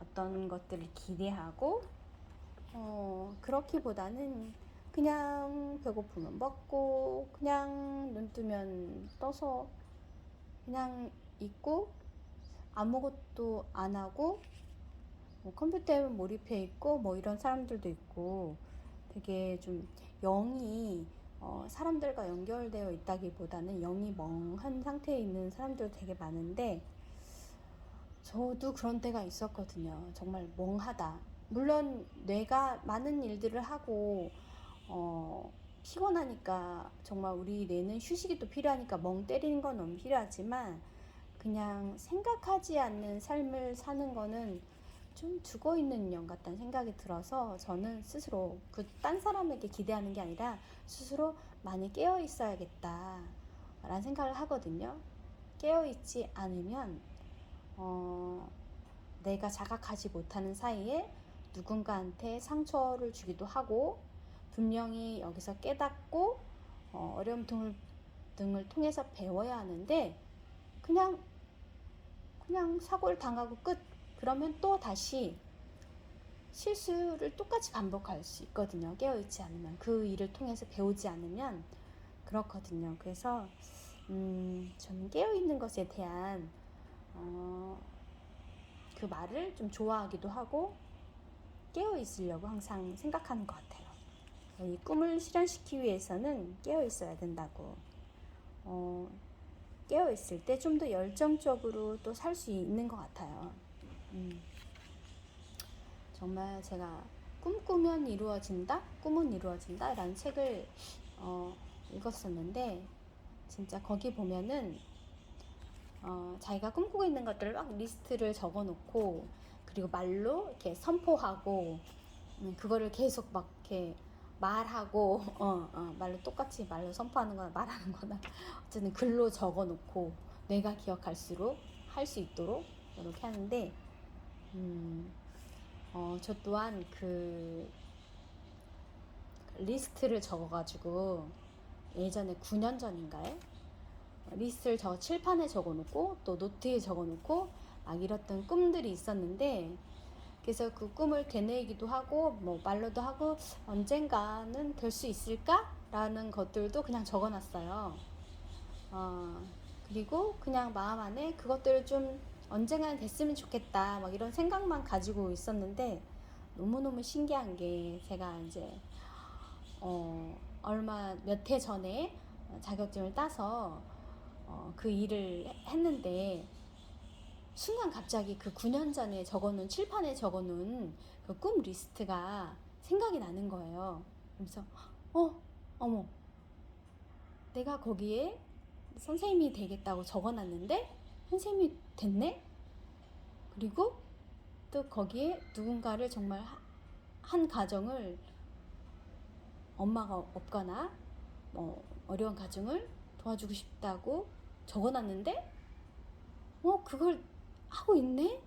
어떤 것들을 기대하고, 그렇기보다는 그냥 배고프면 먹고, 그냥 눈 뜨면 떠서 그냥 있고, 아무것도 안 하고 뭐 컴퓨터에 몰입해 있고 뭐 이런 사람들도 있고, 되게 좀 영이 사람들과 연결되어 있다기보다는 영이 멍한 상태에 있는 사람들도 되게 많은데, 저도 그런 때가 있었거든요. 정말 멍하다. 물론 뇌가 많은 일들을 하고 피곤하니까 정말 우리 뇌는 휴식이 또 필요하니까 멍 때리는 건 너무 필요하지만, 그냥 생각하지 않는 삶을 사는 거는 좀 죽어있는 인형 같다는 생각이 들어서, 저는 스스로 딴 사람에게 기대하는 게 아니라 스스로 많이 깨어 있어야겠다 라는 생각을 하거든요. 깨어 있지 않으면 내가 자각하지 못하는 사이에 누군가한테 상처를 주기도 하고, 분명히 여기서 깨닫고 어려움 등을 통해서 배워야 하는데 그냥 사고를 당하고 끝. 그러면 또 다시 실수를 똑같이 반복할 수 있거든요. 깨어있지 않으면, 그 일을 통해서 배우지 않으면 그렇거든요. 그래서 저는 깨어있는 것에 대한 그 말을 좀 좋아하기도 하고 깨어있으려고 항상 생각하는 것 같아요. 이 꿈을 실현시키기 위해서는 깨어있어야 된다고. 깨어있을 때 좀 더 열정적으로 또 살 수 있는 것 같아요. 정말 제가 꿈꾸면 이루어진다? 꿈은 이루어진다? 라는 책을 읽었었는데, 진짜 거기 보면은 자기가 꿈꾸고 있는 것들을 막 리스트를 적어놓고, 그리고 말로 이렇게 선포하고, 그거를 계속 막 이렇게 말하고, 말로 똑같이 말로 선포하는 거나 말하는 거나, 어쨌든 글로 적어놓고 내가 기억할수록 할 수 있도록 이렇게 하는데, 저 또한 그 리스트를 적어가지고 예전에 9년 전인가요? 리스트를 칠판에 적어놓고 또 노트에 적어놓고 막 이뤘던 꿈들이 있었는데, 그래서 그 꿈을 되뇌기도 하고 뭐 말로도 하고 언젠가는 될 수 있을까? 라는 것들도 그냥 적어놨어요. 그리고 그냥 마음 안에 그것들을 좀 언젠간 됐으면 좋겠다 막 이런 생각만 가지고 있었는데 너무너무 신기한 게 제가 이제 얼마 몇 해 전에 자격증을 따서 그 일을 했는데 순간 갑자기 그 9년 전에 적어놓은 칠판에 적어놓은 그 꿈 리스트가 생각이 나는 거예요. 그래서 어머, 내가 거기에 선생님이 되겠다고 적어놨는데 선생님이 됐네? 그리고 또 거기에 누군가를 정말 한 가정을 엄마가 없거나 뭐 어려운 가정을 도와주고 싶다고 적어놨는데 그걸 하고 있네?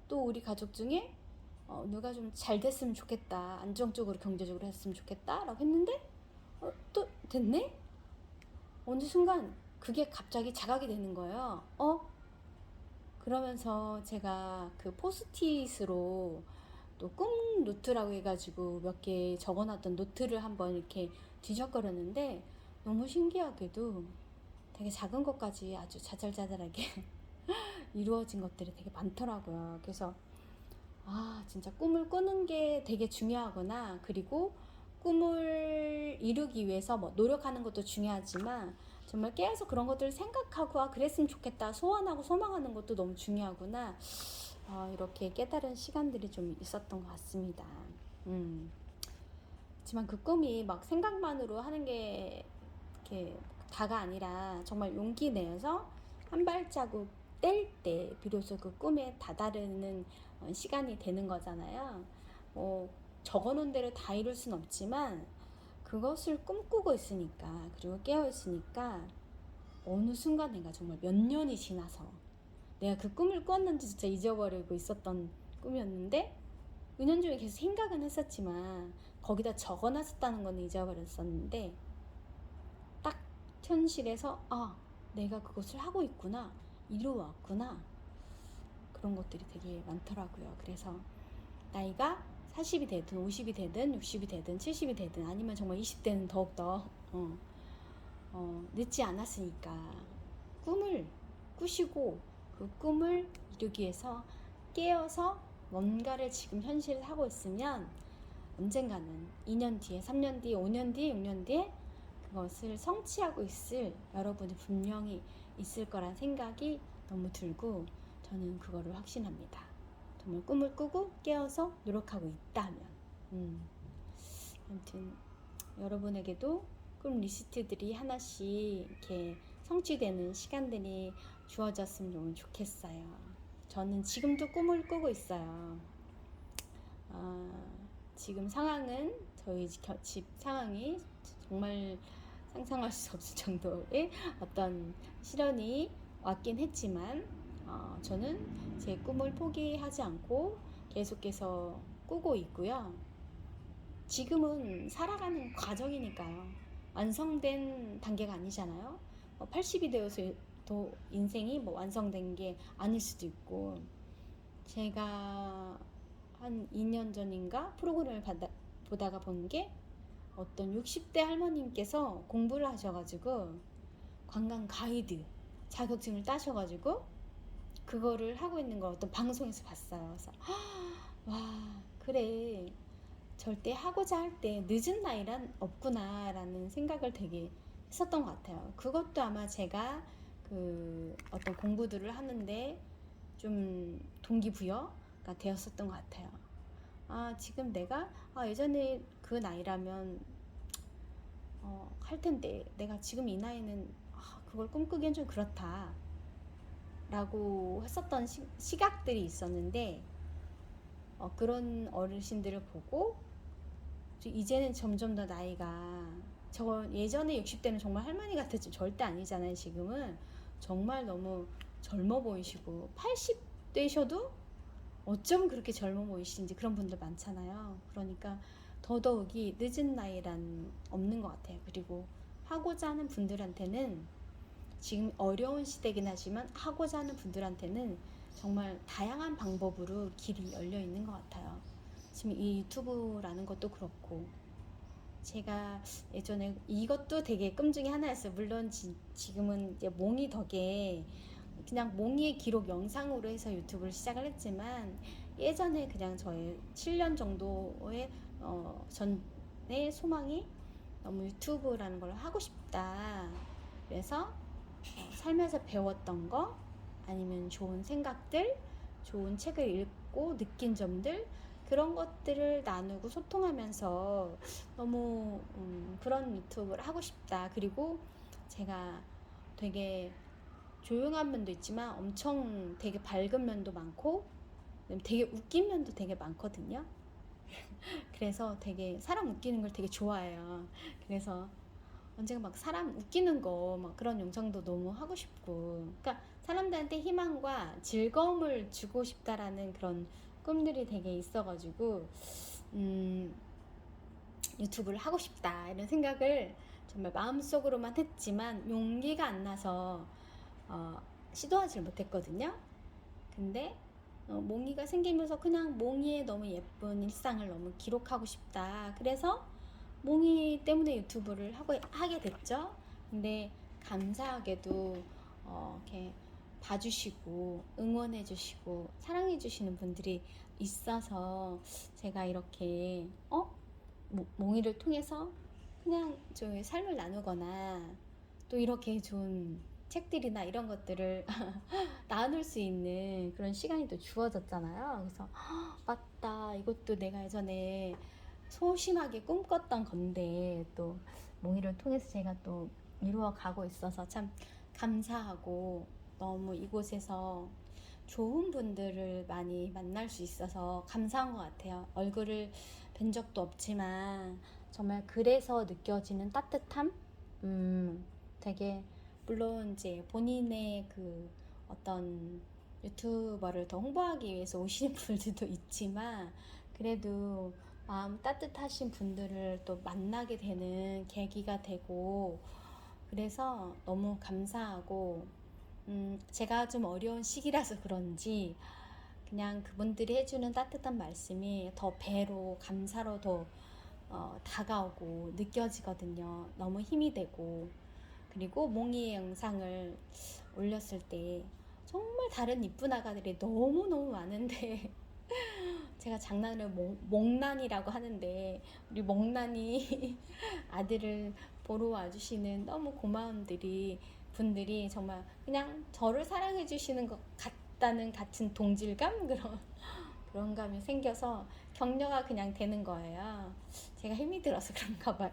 또 우리 가족 중에 누가 좀 잘 됐으면 좋겠다, 안정적으로 경제적으로 했으면 좋겠다 라고 했는데 또 됐네? 어느 순간 그게 갑자기 자각이 되는 거예요. 그러면서 제가 그 포스트잇으로 또 꿈 노트라고 해가지고 몇 개 적어놨던 노트를 한번 이렇게 뒤적거렸는데 너무 신기하게도 되게 작은 것까지 아주 자잘자잘하게 이루어진 것들이 되게 많더라고요. 그래서 진짜 꿈을 꾸는 게 되게 중요하구나. 그리고 꿈을 이루기 위해서 뭐 노력하는 것도 중요하지만 정말 깨어서 그런 것들을 생각하고 그랬으면 좋겠다, 소원하고 소망하는 것도 너무 중요하구나. 이렇게 깨달은 시간들이 좀 있었던 것 같습니다. 하지만 그 꿈이 막 생각만으로 하는 게 이렇게 다가 아니라 정말 용기 내어서 한 발자국 뗄 때 비로소 그 꿈에 다다르는 시간이 되는 거잖아요. 적어놓은 대로 다 이룰 순 없지만 그것을 꿈꾸고 있으니까, 그리고 깨어 있으니까 어느 순간 내가 정말 몇 년이 지나서 내가 그 꿈을 꿨는지 진짜 잊어버리고 있었던 꿈이었는데 은연중에 계속 생각은 했었지만 거기다 적어놨었다는 건 잊어버렸었는데 딱 현실에서 내가 그것을 하고 있구나, 이루어왔구나, 그런 것들이 되게 많더라고요. 그래서 나이가 40이 되든 50이 되든 60이 되든 70이 되든 아니면 정말 20대는 더욱더 늦지 않았으니까 꿈을 꾸시고 그 꿈을 이루기 위해서 깨어서 뭔가를 지금 현실을 하고 있으면 언젠가는 2년 뒤에, 3년 뒤에, 5년 뒤에, 6년 뒤에 그것을 성취하고 있을 여러분이 분명히 있을 거란 생각이 너무 들고 저는 그거를 확신합니다. 정말 꿈을 꾸고 깨어서 노력하고 있다면 아무튼 여러분에게도 꿈 리스트들이 하나씩 이렇게 성취되는 시간들이 주어졌으면 너무 좋겠어요. 저는 지금도 꿈을 꾸고 있어요. 지금 상황은 저희 집 상황이 정말 상상할 수 없을 정도의 어떤 시련이 왔긴 했지만 저는 제 꿈을 포기하지 않고 계속해서 꾸고 있고요. 지금은 살아가는 과정이니까요. 완성된 단계가 아니잖아요. 80이 되어서도 인생이 완성된 게 아닐 수도 있고, 제가 한 2년 전인가 프로그램을 보다가 본 게 어떤 60대 할머님께서 공부를 하셔가지고 관광 가이드 자격증을 따셔가지고 그거를 하고 있는 걸 어떤 방송에서 봤어요. 그래서 그래, 절대 하고자 할 때 늦은 나이란 없구나라는 생각을 되게 했었던 것 같아요. 그것도 아마 제가 그 어떤 공부들을 하는데 좀 동기부여가 되었었던 것 같아요. 지금 내가 예전에 그 나이라면 할 텐데 내가 지금 이 나이는 그걸 꿈꾸기엔 좀 그렇다 라고 했었던 시각들이 있었는데 그런 어르신들을 보고 이제는 점점 더 나이가, 저 예전에 60대는 정말 할머니 같았지 절대 아니잖아요. 지금은 정말 너무 젊어 보이시고 80대셔도 어쩜 그렇게 젊어 보이시는지 그런 분들 많잖아요. 그러니까 더더욱이 늦은 나이란 없는 것 같아요. 그리고 하고자 하는 분들한테는 지금 어려운 시대긴 하지만 하고자 하는 분들한테는 정말 다양한 방법으로 길이 열려 있는 것 같아요. 지금 이 유튜브라는 것도 그렇고, 제가 예전에 이것도 되게 꿈 중에 하나였어요. 물론 지금은 이제 몽이 덕에 그냥 몽이의 기록 영상으로 해서 유튜브를 시작을 했지만 예전에 그냥 저의 7년 정도의 전의 소망이 너무 유튜브라는 걸 하고 싶다. 그래서 살면서 배웠던 거 아니면 좋은 생각들, 좋은 책을 읽고 느낀 점들 그런 것들을 나누고 소통하면서 너무 그런 유튜브를 하고 싶다. 그리고 제가 되게 조용한 면도 있지만 엄청 되게 밝은 면도 많고 되게 웃긴 면도 되게 많거든요. 그래서 되게 사람 웃기는 걸 되게 좋아해요. 그래서 언제가 막 사람 웃기는 거 막 그런 영상도 너무 하고 싶고, 그러니까 사람들한테 희망과 즐거움을 주고 싶다라는 그런 꿈들이 되게 있어가지고 유튜브를 하고 싶다 이런 생각을 정말 마음속으로만 했지만 용기가 안 나서 시도하지를 못했거든요. 근데 몽이가 생기면서 그냥 몽이의 너무 예쁜 일상을 너무 기록하고 싶다. 그래서 몽이 때문에 유튜브를 하게 됐죠. 근데 감사하게도 이렇게 봐주시고 응원해주시고 사랑해주시는 분들이 있어서 제가 이렇게 몽이를 통해서 그냥 저희 삶을 나누거나 또 이렇게 좋은 책들이나 이런 것들을 나눌 수 있는 그런 시간이 또 주어졌잖아요. 그래서 맞다, 이것도 내가 예전에 소심하게 꿈꿨던 건데 또 몽이를 통해서 제가 또 이루어 가고 있어서 참 감사하고 너무 이곳에서 좋은 분들을 많이 만날 수 있어서 감사한 것 같아요. 얼굴을 뵌 적도 없지만 정말 그래서 느껴지는 따뜻함? 되게 물론 이제 본인의 그 어떤 유튜버를 더 홍보하기 위해서 오시는 분들도 있지만 그래도 마음 따뜻하신 분들을 또 만나게 되는 계기가 되고 그래서 너무 감사하고 제가 좀 어려운 시기라서 그런지 그냥 그분들이 해주는 따뜻한 말씀이 더 배로 감사로 더 다가오고 느껴지거든요. 너무 힘이 되고 그리고 몽이의 영상을 올렸을 때 정말 다른 이쁜 아가들이 너무너무 많은데 제가 장난으로 몽난이라고 하는데 우리 몽난이 아들을 보러 와주시는 너무 고마운 분들이 정말 그냥 저를 사랑해 주시는 것 같다는 같은 동질감 그런 감이 생겨서 격려가 그냥 되는 거예요. 제가 힘이 들어서 그런가 봐요.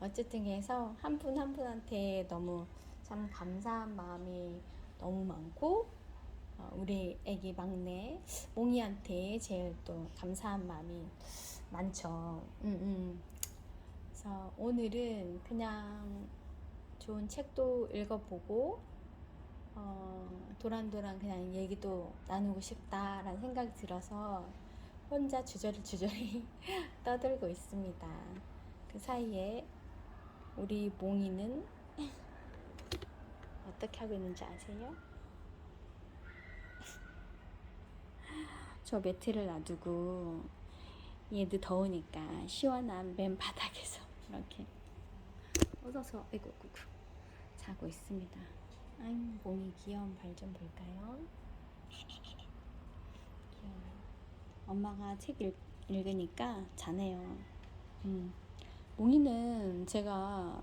어쨌든 해서 한 분 한 분한테 너무 참 감사한 마음이 너무 많고 우리 애기 막내 몽이한테 제일 또 감사한 마음이 많죠. 그래서 오늘은 그냥 좋은 책도 읽어보고 도란도란 그냥 얘기도 나누고 싶다라는 생각이 들어서 혼자 주저리 떠들고 있습니다. 그 사이에 우리 몽이는 어떻게 하고 있는지 아세요? 저 매트를 놔두고 얘도 더우니까 시원한 맨 바닥에서 이렇게 뻗어서 아이고 자고 있습니다. 아이 몽이 귀여운 발 좀 볼까요? 귀여워요. 엄마가 책 읽으니까 자네요. 몽이는 제가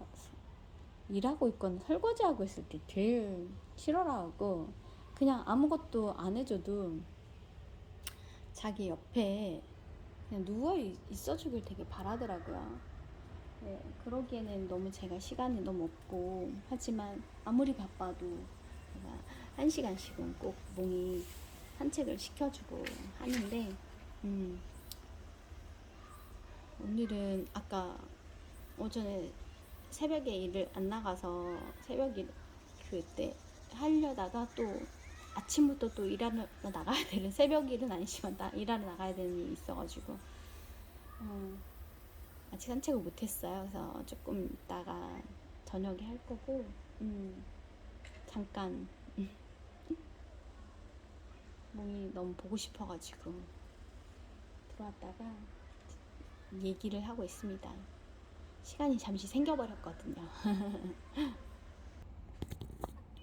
일하고 있거나 설거지하고 있을 때 제일 싫어하고 그냥 아무것도 안 해줘도 자기 옆에 그냥 누워 있어주길 되게 바라더라고요. 네, 그러기에는 너무 제가 시간이 너무 없고 하지만 아무리 바빠도 제가 1시간씩은 꼭 몽이 산책을 시켜주고 하는데 오늘은 아까 오전에 새벽에 일을 안 나가서 새벽 일 그때 하려다가 또 아침부터 또 일하러 나가야 되는 새벽 일은 아니지만 일하러 나가야 되는 일이 있어가지고 아직 산책을 못했어요. 그래서 조금 이따가 저녁에 할 거고 잠깐 몽이 너무 보고 싶어가지고 들어왔다가 얘기를 하고 있습니다. 시간이 잠시 생겨버렸거든요.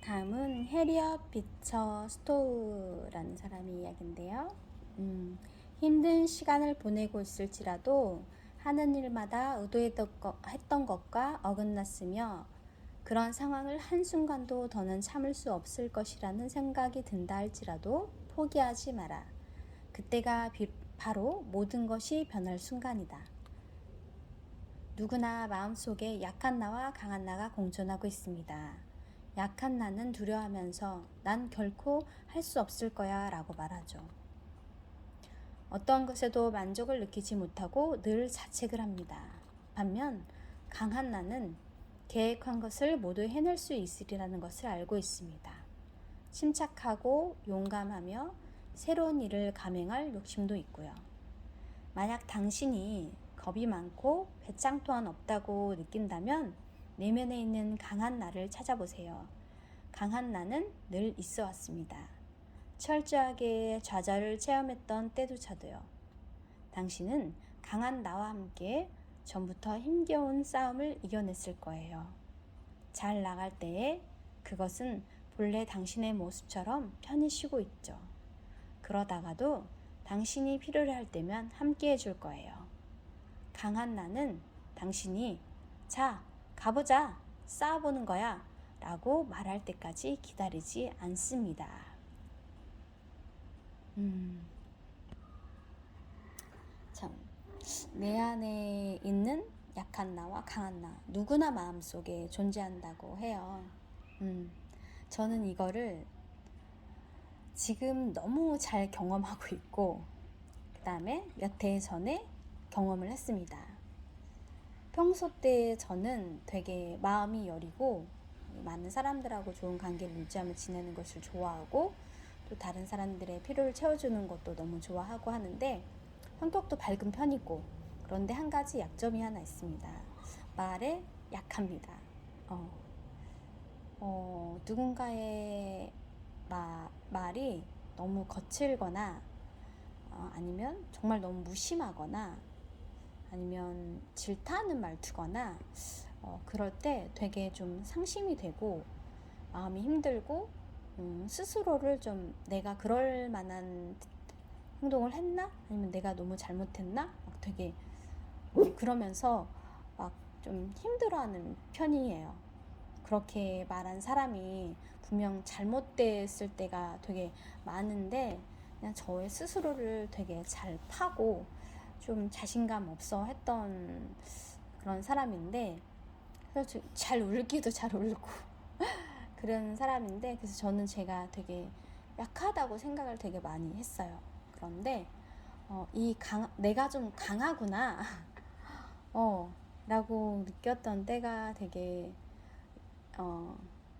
다음은 해리엇 비처 스토우라는 사람의 이야기인데요. 힘든 시간을 보내고 있을지라도 하는 일마다 의도했던 것과 어긋났으며 그런 상황을 한순간도 더는 참을 수 없을 것이라는 생각이 든다 할지라도 포기하지 마라. 그때가 바로 모든 것이 변할 순간이다. 누구나 마음속에 약한 나와 강한 나가 공존하고 있습니다. 약한 나는 두려워하면서 난 결코 할 수 없을 거야 라고 말하죠. 어떤 것에도 만족을 느끼지 못하고 늘 자책을 합니다. 반면 강한 나는 계획한 것을 모두 해낼 수 있으리라는 것을 알고 있습니다. 침착하고 용감하며 새로운 일을 감행할 욕심도 있고요. 만약 당신이 겁이 많고 배짱 또한 없다고 느낀다면 내면에 있는 강한 나를 찾아보세요. 강한 나는 늘 있어 왔습니다. 철저하게 좌절을 체험했던 때조차도요. 당신은 강한 나와 함께 전부터 힘겨운 싸움을 이겨냈을 거예요. 잘 나갈 때에 그것은 본래 당신의 모습처럼 편히 쉬고 있죠. 그러다가도 당신이 필요로 할 때면 함께 해줄 거예요. 강한 나는 당신이 자, 가보자, 싸워보는 거야 라고 말할 때까지 기다리지 않습니다. 참, 내 안에 있는 약한 나와 강한 나 누구나 마음속에 존재한다고 해요. 저는 이거를 지금 너무 잘 경험하고 있고 그 다음에 몇 해 전에 경험을 했습니다. 평소 때 저는 되게 마음이 여리고 많은 사람들하고 좋은 관계를 유지하며 지내는 것을 좋아하고 또 다른 사람들의 필요를 채워주는 것도 너무 좋아하고 하는데 성격도 밝은 편이고 그런데 한 가지 약점이 하나 있습니다. 말에 약합니다. 누군가의 말이 너무 거칠거나 아니면 정말 너무 무심하거나 아니면 질타하는 말투거나 그럴 때 되게 좀 상심이 되고 마음이 힘들고 스스로를 좀 내가 그럴 만한 행동을 했나? 아니면 내가 너무 잘못했나? 막 되게 그러면서 막 좀 힘들어하는 편이에요. 그렇게 말한 사람이 분명 잘못됐을 때가 되게 많은데 그냥 저의 스스로를 되게 잘 파고 좀 자신감 없어 했던 그런 사람인데 그래서 잘 울기도 잘 울고 그런 사람인데 그래서 저는 제가 되게 약하다고 생각을 되게 많이 했어요. 그런데 내가 좀 강하구나 라고 느꼈던 때가 되게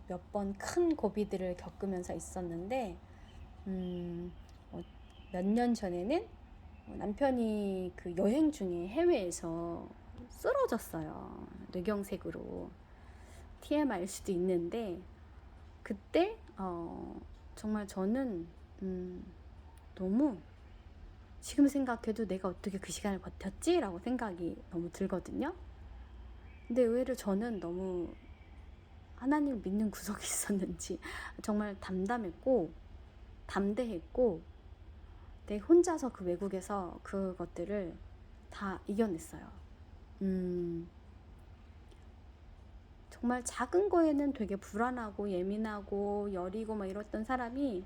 몇 번 큰 고비들을 겪으면서 있었는데 몇 년 전에는 남편이 그 여행 중에 해외에서 쓰러졌어요. 뇌경색으로. TMI일 수도 있는데 그때 정말 저는 너무 지금 생각해도 내가 어떻게 그 시간을 버텼지? 라고 생각이 너무 들거든요. 근데 의외로 저는 너무 하나님을 믿는 구석이 있었는지 정말 담대했고 내 혼자서 그 외국에서 그것들을 다 이겨냈어요. 정말 작은 거에는 되게 불안하고 예민하고 여리고 막 이랬던 사람이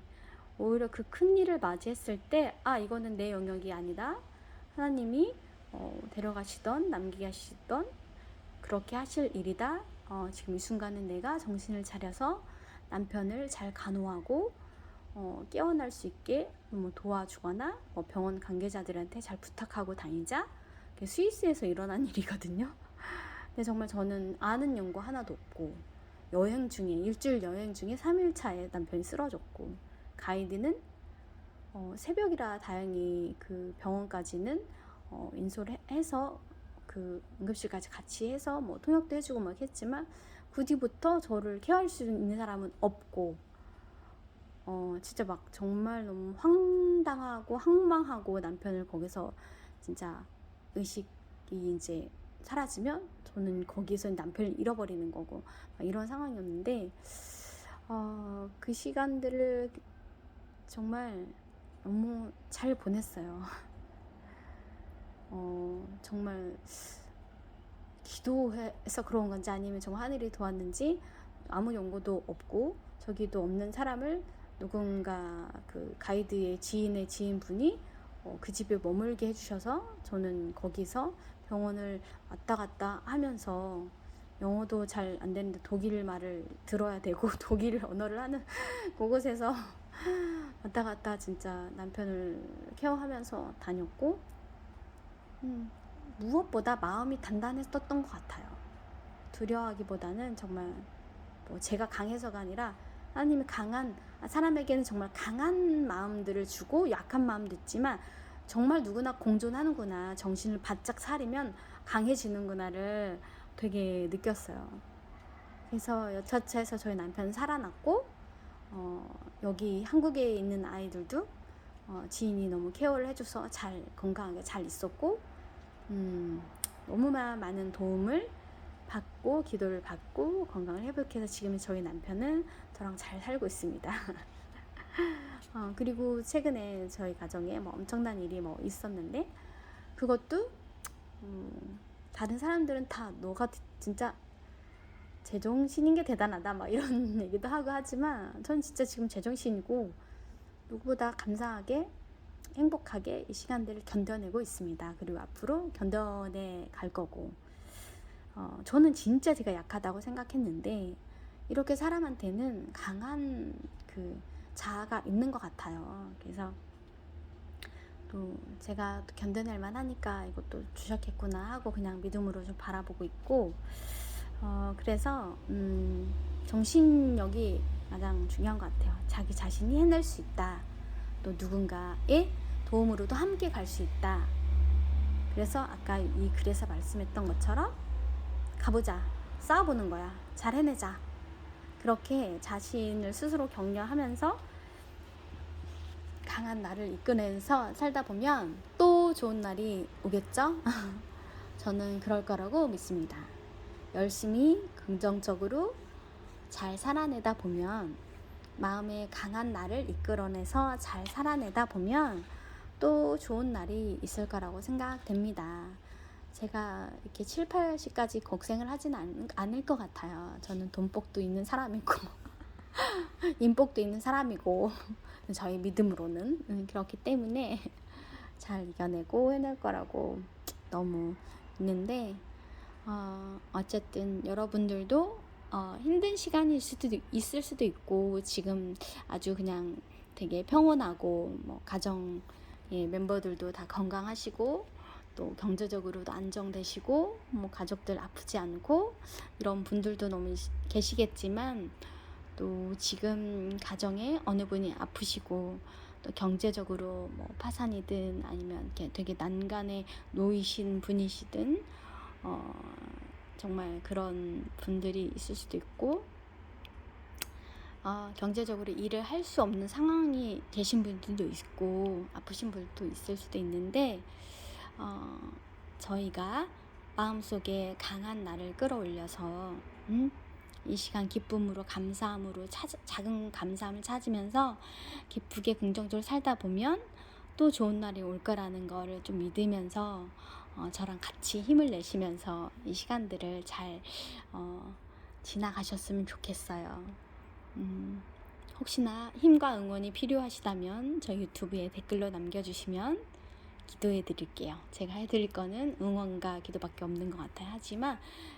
오히려 그 큰 일을 맞이했을 때 이거는 내 영역이 아니다. 하나님이 데려가시던 남기게 하시던 그렇게 하실 일이다. 지금 이 순간은 내가 정신을 차려서 남편을 잘 간호하고 깨어날 수 있게 도와주거나 병원 관계자들한테 잘 부탁하고 다니자. 스위스에서 일어난 일이거든요. 근데 정말 저는 아는 연고 하나도 없고 일주일 여행 중에 3일차에 남편이 쓰러졌고 가이드는 새벽이라 다행히 그 병원까지는 인솔 해서 그 응급실까지 같이 해서 통역도 해주고 막 했지만 그 뒤부터 저를 케어할 수 있는 사람은 없고 진짜 막 정말 너무 황당하고 황망하고 남편을 거기서 진짜 의식이 이제 사라지면 저는 거기서 남편을 잃어버리는 거고 막 이런 상황이었는데 그 시간들을 정말 너무 잘 보냈어요. 정말 기도해서 그런 건지 아니면 정말 하늘이 도왔는지 아무 연고도 없고 저기도 없는 사람을 누군가 그 가이드의 지인의 지인분이 그 집에 머물게 해주셔서 저는 거기서 병원을 왔다 갔다 하면서 영어도 잘 안 되는데 독일 말을 들어야 되고 독일 언어를 하는 그곳에서 왔다 갔다 진짜 남편을 케어하면서 다녔고 무엇보다 마음이 단단했었던 것 같아요. 두려워하기보다는 정말 뭐 제가 강해서가 아니라 하나님이 강한 사람에게는 정말 강한 마음들을 주고 약한 마음도 있지만 정말 누구나 공존하는구나, 정신을 바짝 차리면 강해지는구나를 되게 느꼈어요. 그래서 여차차해서 저희 남편은 살아났고 여기 한국에 있는 아이들도 지인이 너무 케어를 해줘서 잘 건강하게 잘 있었고 너무 많은 도움을 받고 기도를 받고 건강을 회복해서 지금 저희 남편은 저랑 잘 살고 있습니다. 그리고 최근에 저희 가정에 뭐 엄청난 일이 뭐 있었는데 그것도 다른 사람들은 다 너가 진짜 제정신인 게 대단하다 막 이런 얘기도 하고 하지만 전 진짜 지금 제정신이고 누구보다 감사하게 행복하게 이 시간들을 견뎌내고 있습니다. 그리고 앞으로 견뎌내 갈 거고 저는 진짜 제가 약하다고 생각했는데 이렇게 사람한테는 강한 그 자아가 있는 것 같아요. 그래서 또 제가 또 견뎌낼 만하니까 이것도 주셨겠구나 하고 그냥 믿음으로 좀 바라보고 있고 그래서 정신력이 가장 중요한 것 같아요. 자기 자신이 해낼 수 있다. 또 누군가의 도움으로도 함께 갈 수 있다. 그래서 아까 이 글에서 말씀했던 것처럼 가보자, 싸워보는 거야, 잘 해내자. 그렇게 자신을 스스로 격려하면서 강한 나를 이끌어내서 살다 보면 또 좋은 날이 오겠죠? 저는 그럴 거라고 믿습니다. 열심히 긍정적으로 잘 살아내다 보면 마음의 강한 나를 이끌어내서 잘 살아내다 보면 또 좋은 날이 있을 거라고 생각됩니다. 제가 이렇게 7, 80까지 곡생을 하지는 않을 것 같아요. 저는 돈복도 있는 사람이고 인복도 있는 사람이고 저희 믿음으로는 그렇기 때문에 잘 이겨내고 해낼 거라고 너무 믿는데 어쨌든 여러분들도 힘든 시간이 있을 수도 있고 지금 아주 그냥 되게 평온하고 뭐 가정 멤버들도 다 건강하시고 또 경제적으로도 안정되시고 뭐 가족들 아프지 않고 이런 분들도 너무 계시겠지만 또 지금 가정에 어느 분이 아프시고 또 경제적으로 뭐 파산이든 아니면 되게 난간에 놓이신 분이시든 정말 그런 분들이 있을 수도 있고 경제적으로 일을 할 수 없는 상황이 계신 분들도 있고 아프신 분들도 있을 수도 있는데 저희가 마음속에 강한 나를 끌어올려서 이 시간 기쁨으로 감사함으로 작은 감사함을 찾으면서 기쁘게 긍정적으로 살다 보면 또 좋은 날이 올 거라는 거를 좀 믿으면서 저랑 같이 힘을 내시면서 이 시간들을 잘 지나가셨으면 좋겠어요. 혹시나 힘과 응원이 필요하시다면 저 유튜브에 댓글로 남겨주시면 기도해 드릴게요. 제가 해드릴 거는 응원과 기도밖에 없는 것 같아요. 하지만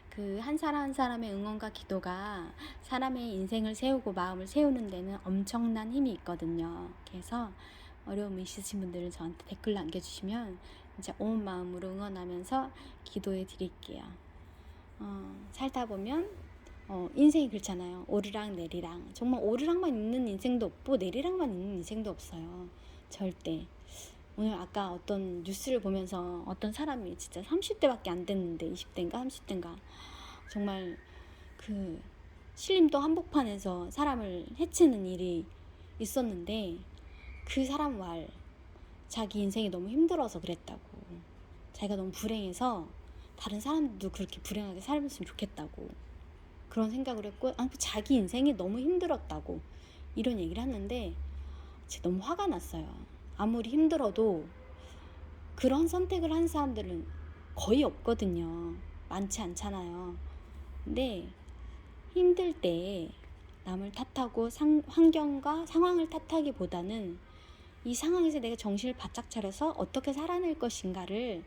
그 한 사람 한 사람의 응원과 기도가 사람의 인생을 세우고 마음을 세우는 데는 엄청난 힘이 있거든요. 그래서 어려움이 있으신 분들은 저한테 댓글 남겨주시면 이제 온 마음으로 응원하면서 기도해 드릴게요. 살다 보면 인생이 그렇잖아요. 오르락 내리락. 정말 오르락만 있는 인생도 없고 내리락만 있는 인생도 없어요. 절대. 오늘 아까 어떤 뉴스를 보면서 어떤 사람이 진짜 30대밖에 안 됐는데 20대인가 30대인가 정말 그 신림도 한복판에서 사람을 해치는 일이 있었는데 그 사람 말 자기 인생이 너무 힘들어서 그랬다고, 자기가 너무 불행해서 다른 사람들도 그렇게 불행하게 살았으면 좋겠다고. 그런 생각을 했고, 자기 인생이 너무 힘들었다고 이런 얘기를 하는데 진짜 너무 화가 났어요. 아무리 힘들어도 그런 선택을 한 사람들은 거의 없거든요. 많지 않잖아요. 근데 힘들 때 남을 탓하고 환경과 상황을 탓하기보다는 이 상황에서 내가 정신을 바짝 차려서 어떻게 살아낼 것인가를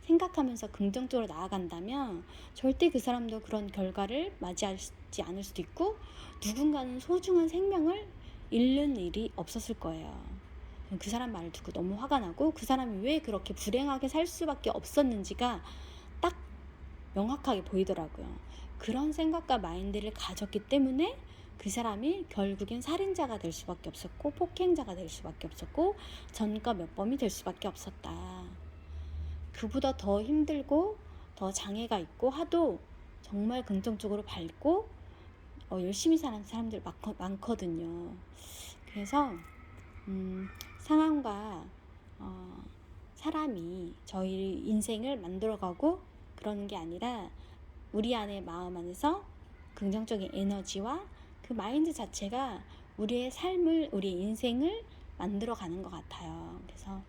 생각하면서 긍정적으로 나아간다면 절대 그 사람도 그런 결과를 맞이하지 않을 수도 있고 누군가는 소중한 생명을 잃는 일이 없었을 거예요. 그 사람 말을 듣고 너무 화가 나고 그 사람이 왜 그렇게 불행하게 살 수밖에 없었는지가 딱 명확하게 보이더라고요. 그런 생각과 마인드를 가졌기 때문에 그 사람이 결국엔 살인자가 될 수밖에 없었고 폭행자가 될 수밖에 없었고 전과 몇 범이 될 수밖에 없었다. 그보다 더 힘들고 더 장애가 있고 하도 정말 긍정적으로 밝고 열심히 사는 사람들 많거든요. 그래서 상황과 사람이 저희 인생을 만들어가고 그러는 게 아니라 우리 안의 마음 안에서 긍정적인 에너지와 그 마인드 자체가 우리의 삶을, 우리의 인생을 만들어가는 것 같아요. 그래서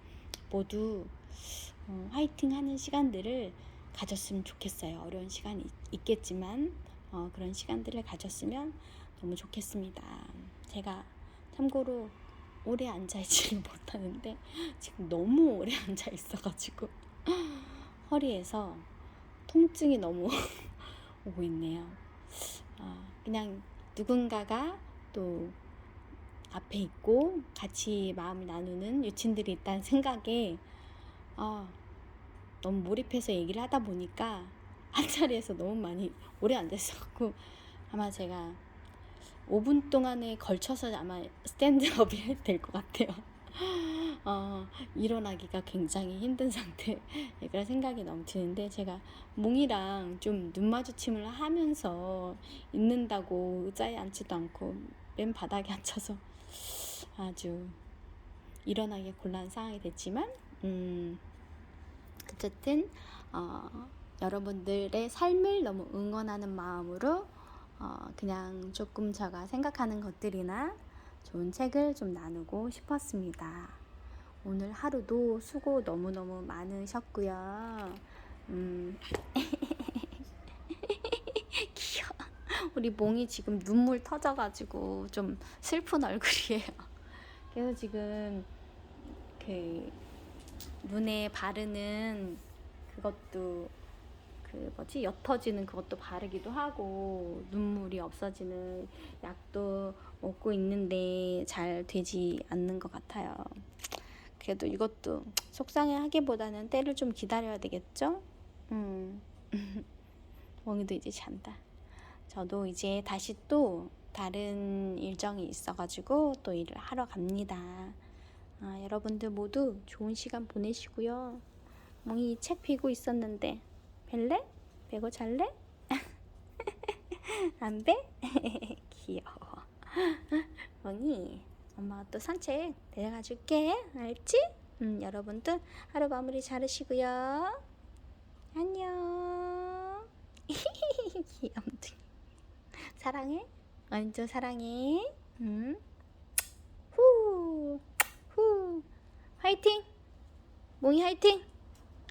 모두 화이팅 하는 시간들을 가졌으면 좋겠어요. 어려운 시간이 있겠지만 그런 시간들을 가졌으면 너무 좋겠습니다. 제가 참고로 오래 앉아있지를 못하는데 지금 너무 오래 앉아 있어가지고 허리에서 통증이 너무 오고 있네요. 그냥 누군가가 또 앞에 있고 같이 마음을 나누는 유친들이 있다는 생각에 너무 몰입해서 얘기를 하다 보니까 한 자리에서 너무 많이 오래 앉아있어갖고 아마 제가 5분 동안에 걸쳐서 아마 스탠드업이 될 것 같아요. 일어나기가 굉장히 힘든 상태. 그런 생각이 너무 드는데 제가 몽이랑 좀 눈 마주침을 하면서 있는다고 의자에 앉지도 않고 맨 바닥에 앉아서 아주 일어나기 곤란한 상황이 됐지만 어쨌든 여러분들의 삶을 너무 응원하는 마음으로 그냥 조금 제가 생각하는 것들이나 좋은 책을 좀 나누고 싶었습니다. 오늘 하루도 수고 너무너무 많으셨고요. 귀여워. 우리 몽이 지금 눈물 터져가지고 좀 슬픈 얼굴이에요. 그래서 지금 그 눈에 바르는 그것도 옅어지는 그것도 바르기도 하고 눈물이 없어지는 약도 먹고 있는데 잘 되지 않는 것 같아요. 그래도 이것도 속상해하기보다는 때를 좀 기다려야 되겠죠? 몽이도 이제 잔다. 저도 이제 다시 또 다른 일정이 있어가지고 또 일을 하러 갑니다. 여러분들 모두 좋은 시간 보내시고요. 몽이 책 펴고 있었는데 벨래? 배고 잘래? 안 배? 귀여워. 멍이 엄마가 또 산책 데려가 줄게. 알지? 여러분들 하루 마무리 잘하시고요. 안녕. 귀염둥이. 사랑해? 완전 사랑해. 후. 화이팅. 몽이 화이팅.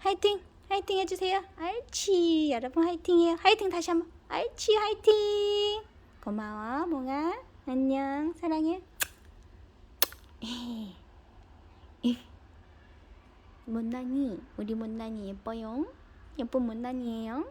화이팅 해주세요. 알지. 여러분 화이팅해요. 화이팅 다시 한번. 알지 화이팅. 고마워 몽아. 안녕. 사랑해. 못난이. 우리 못난이 예뻐요. 예쁜 못난이에요.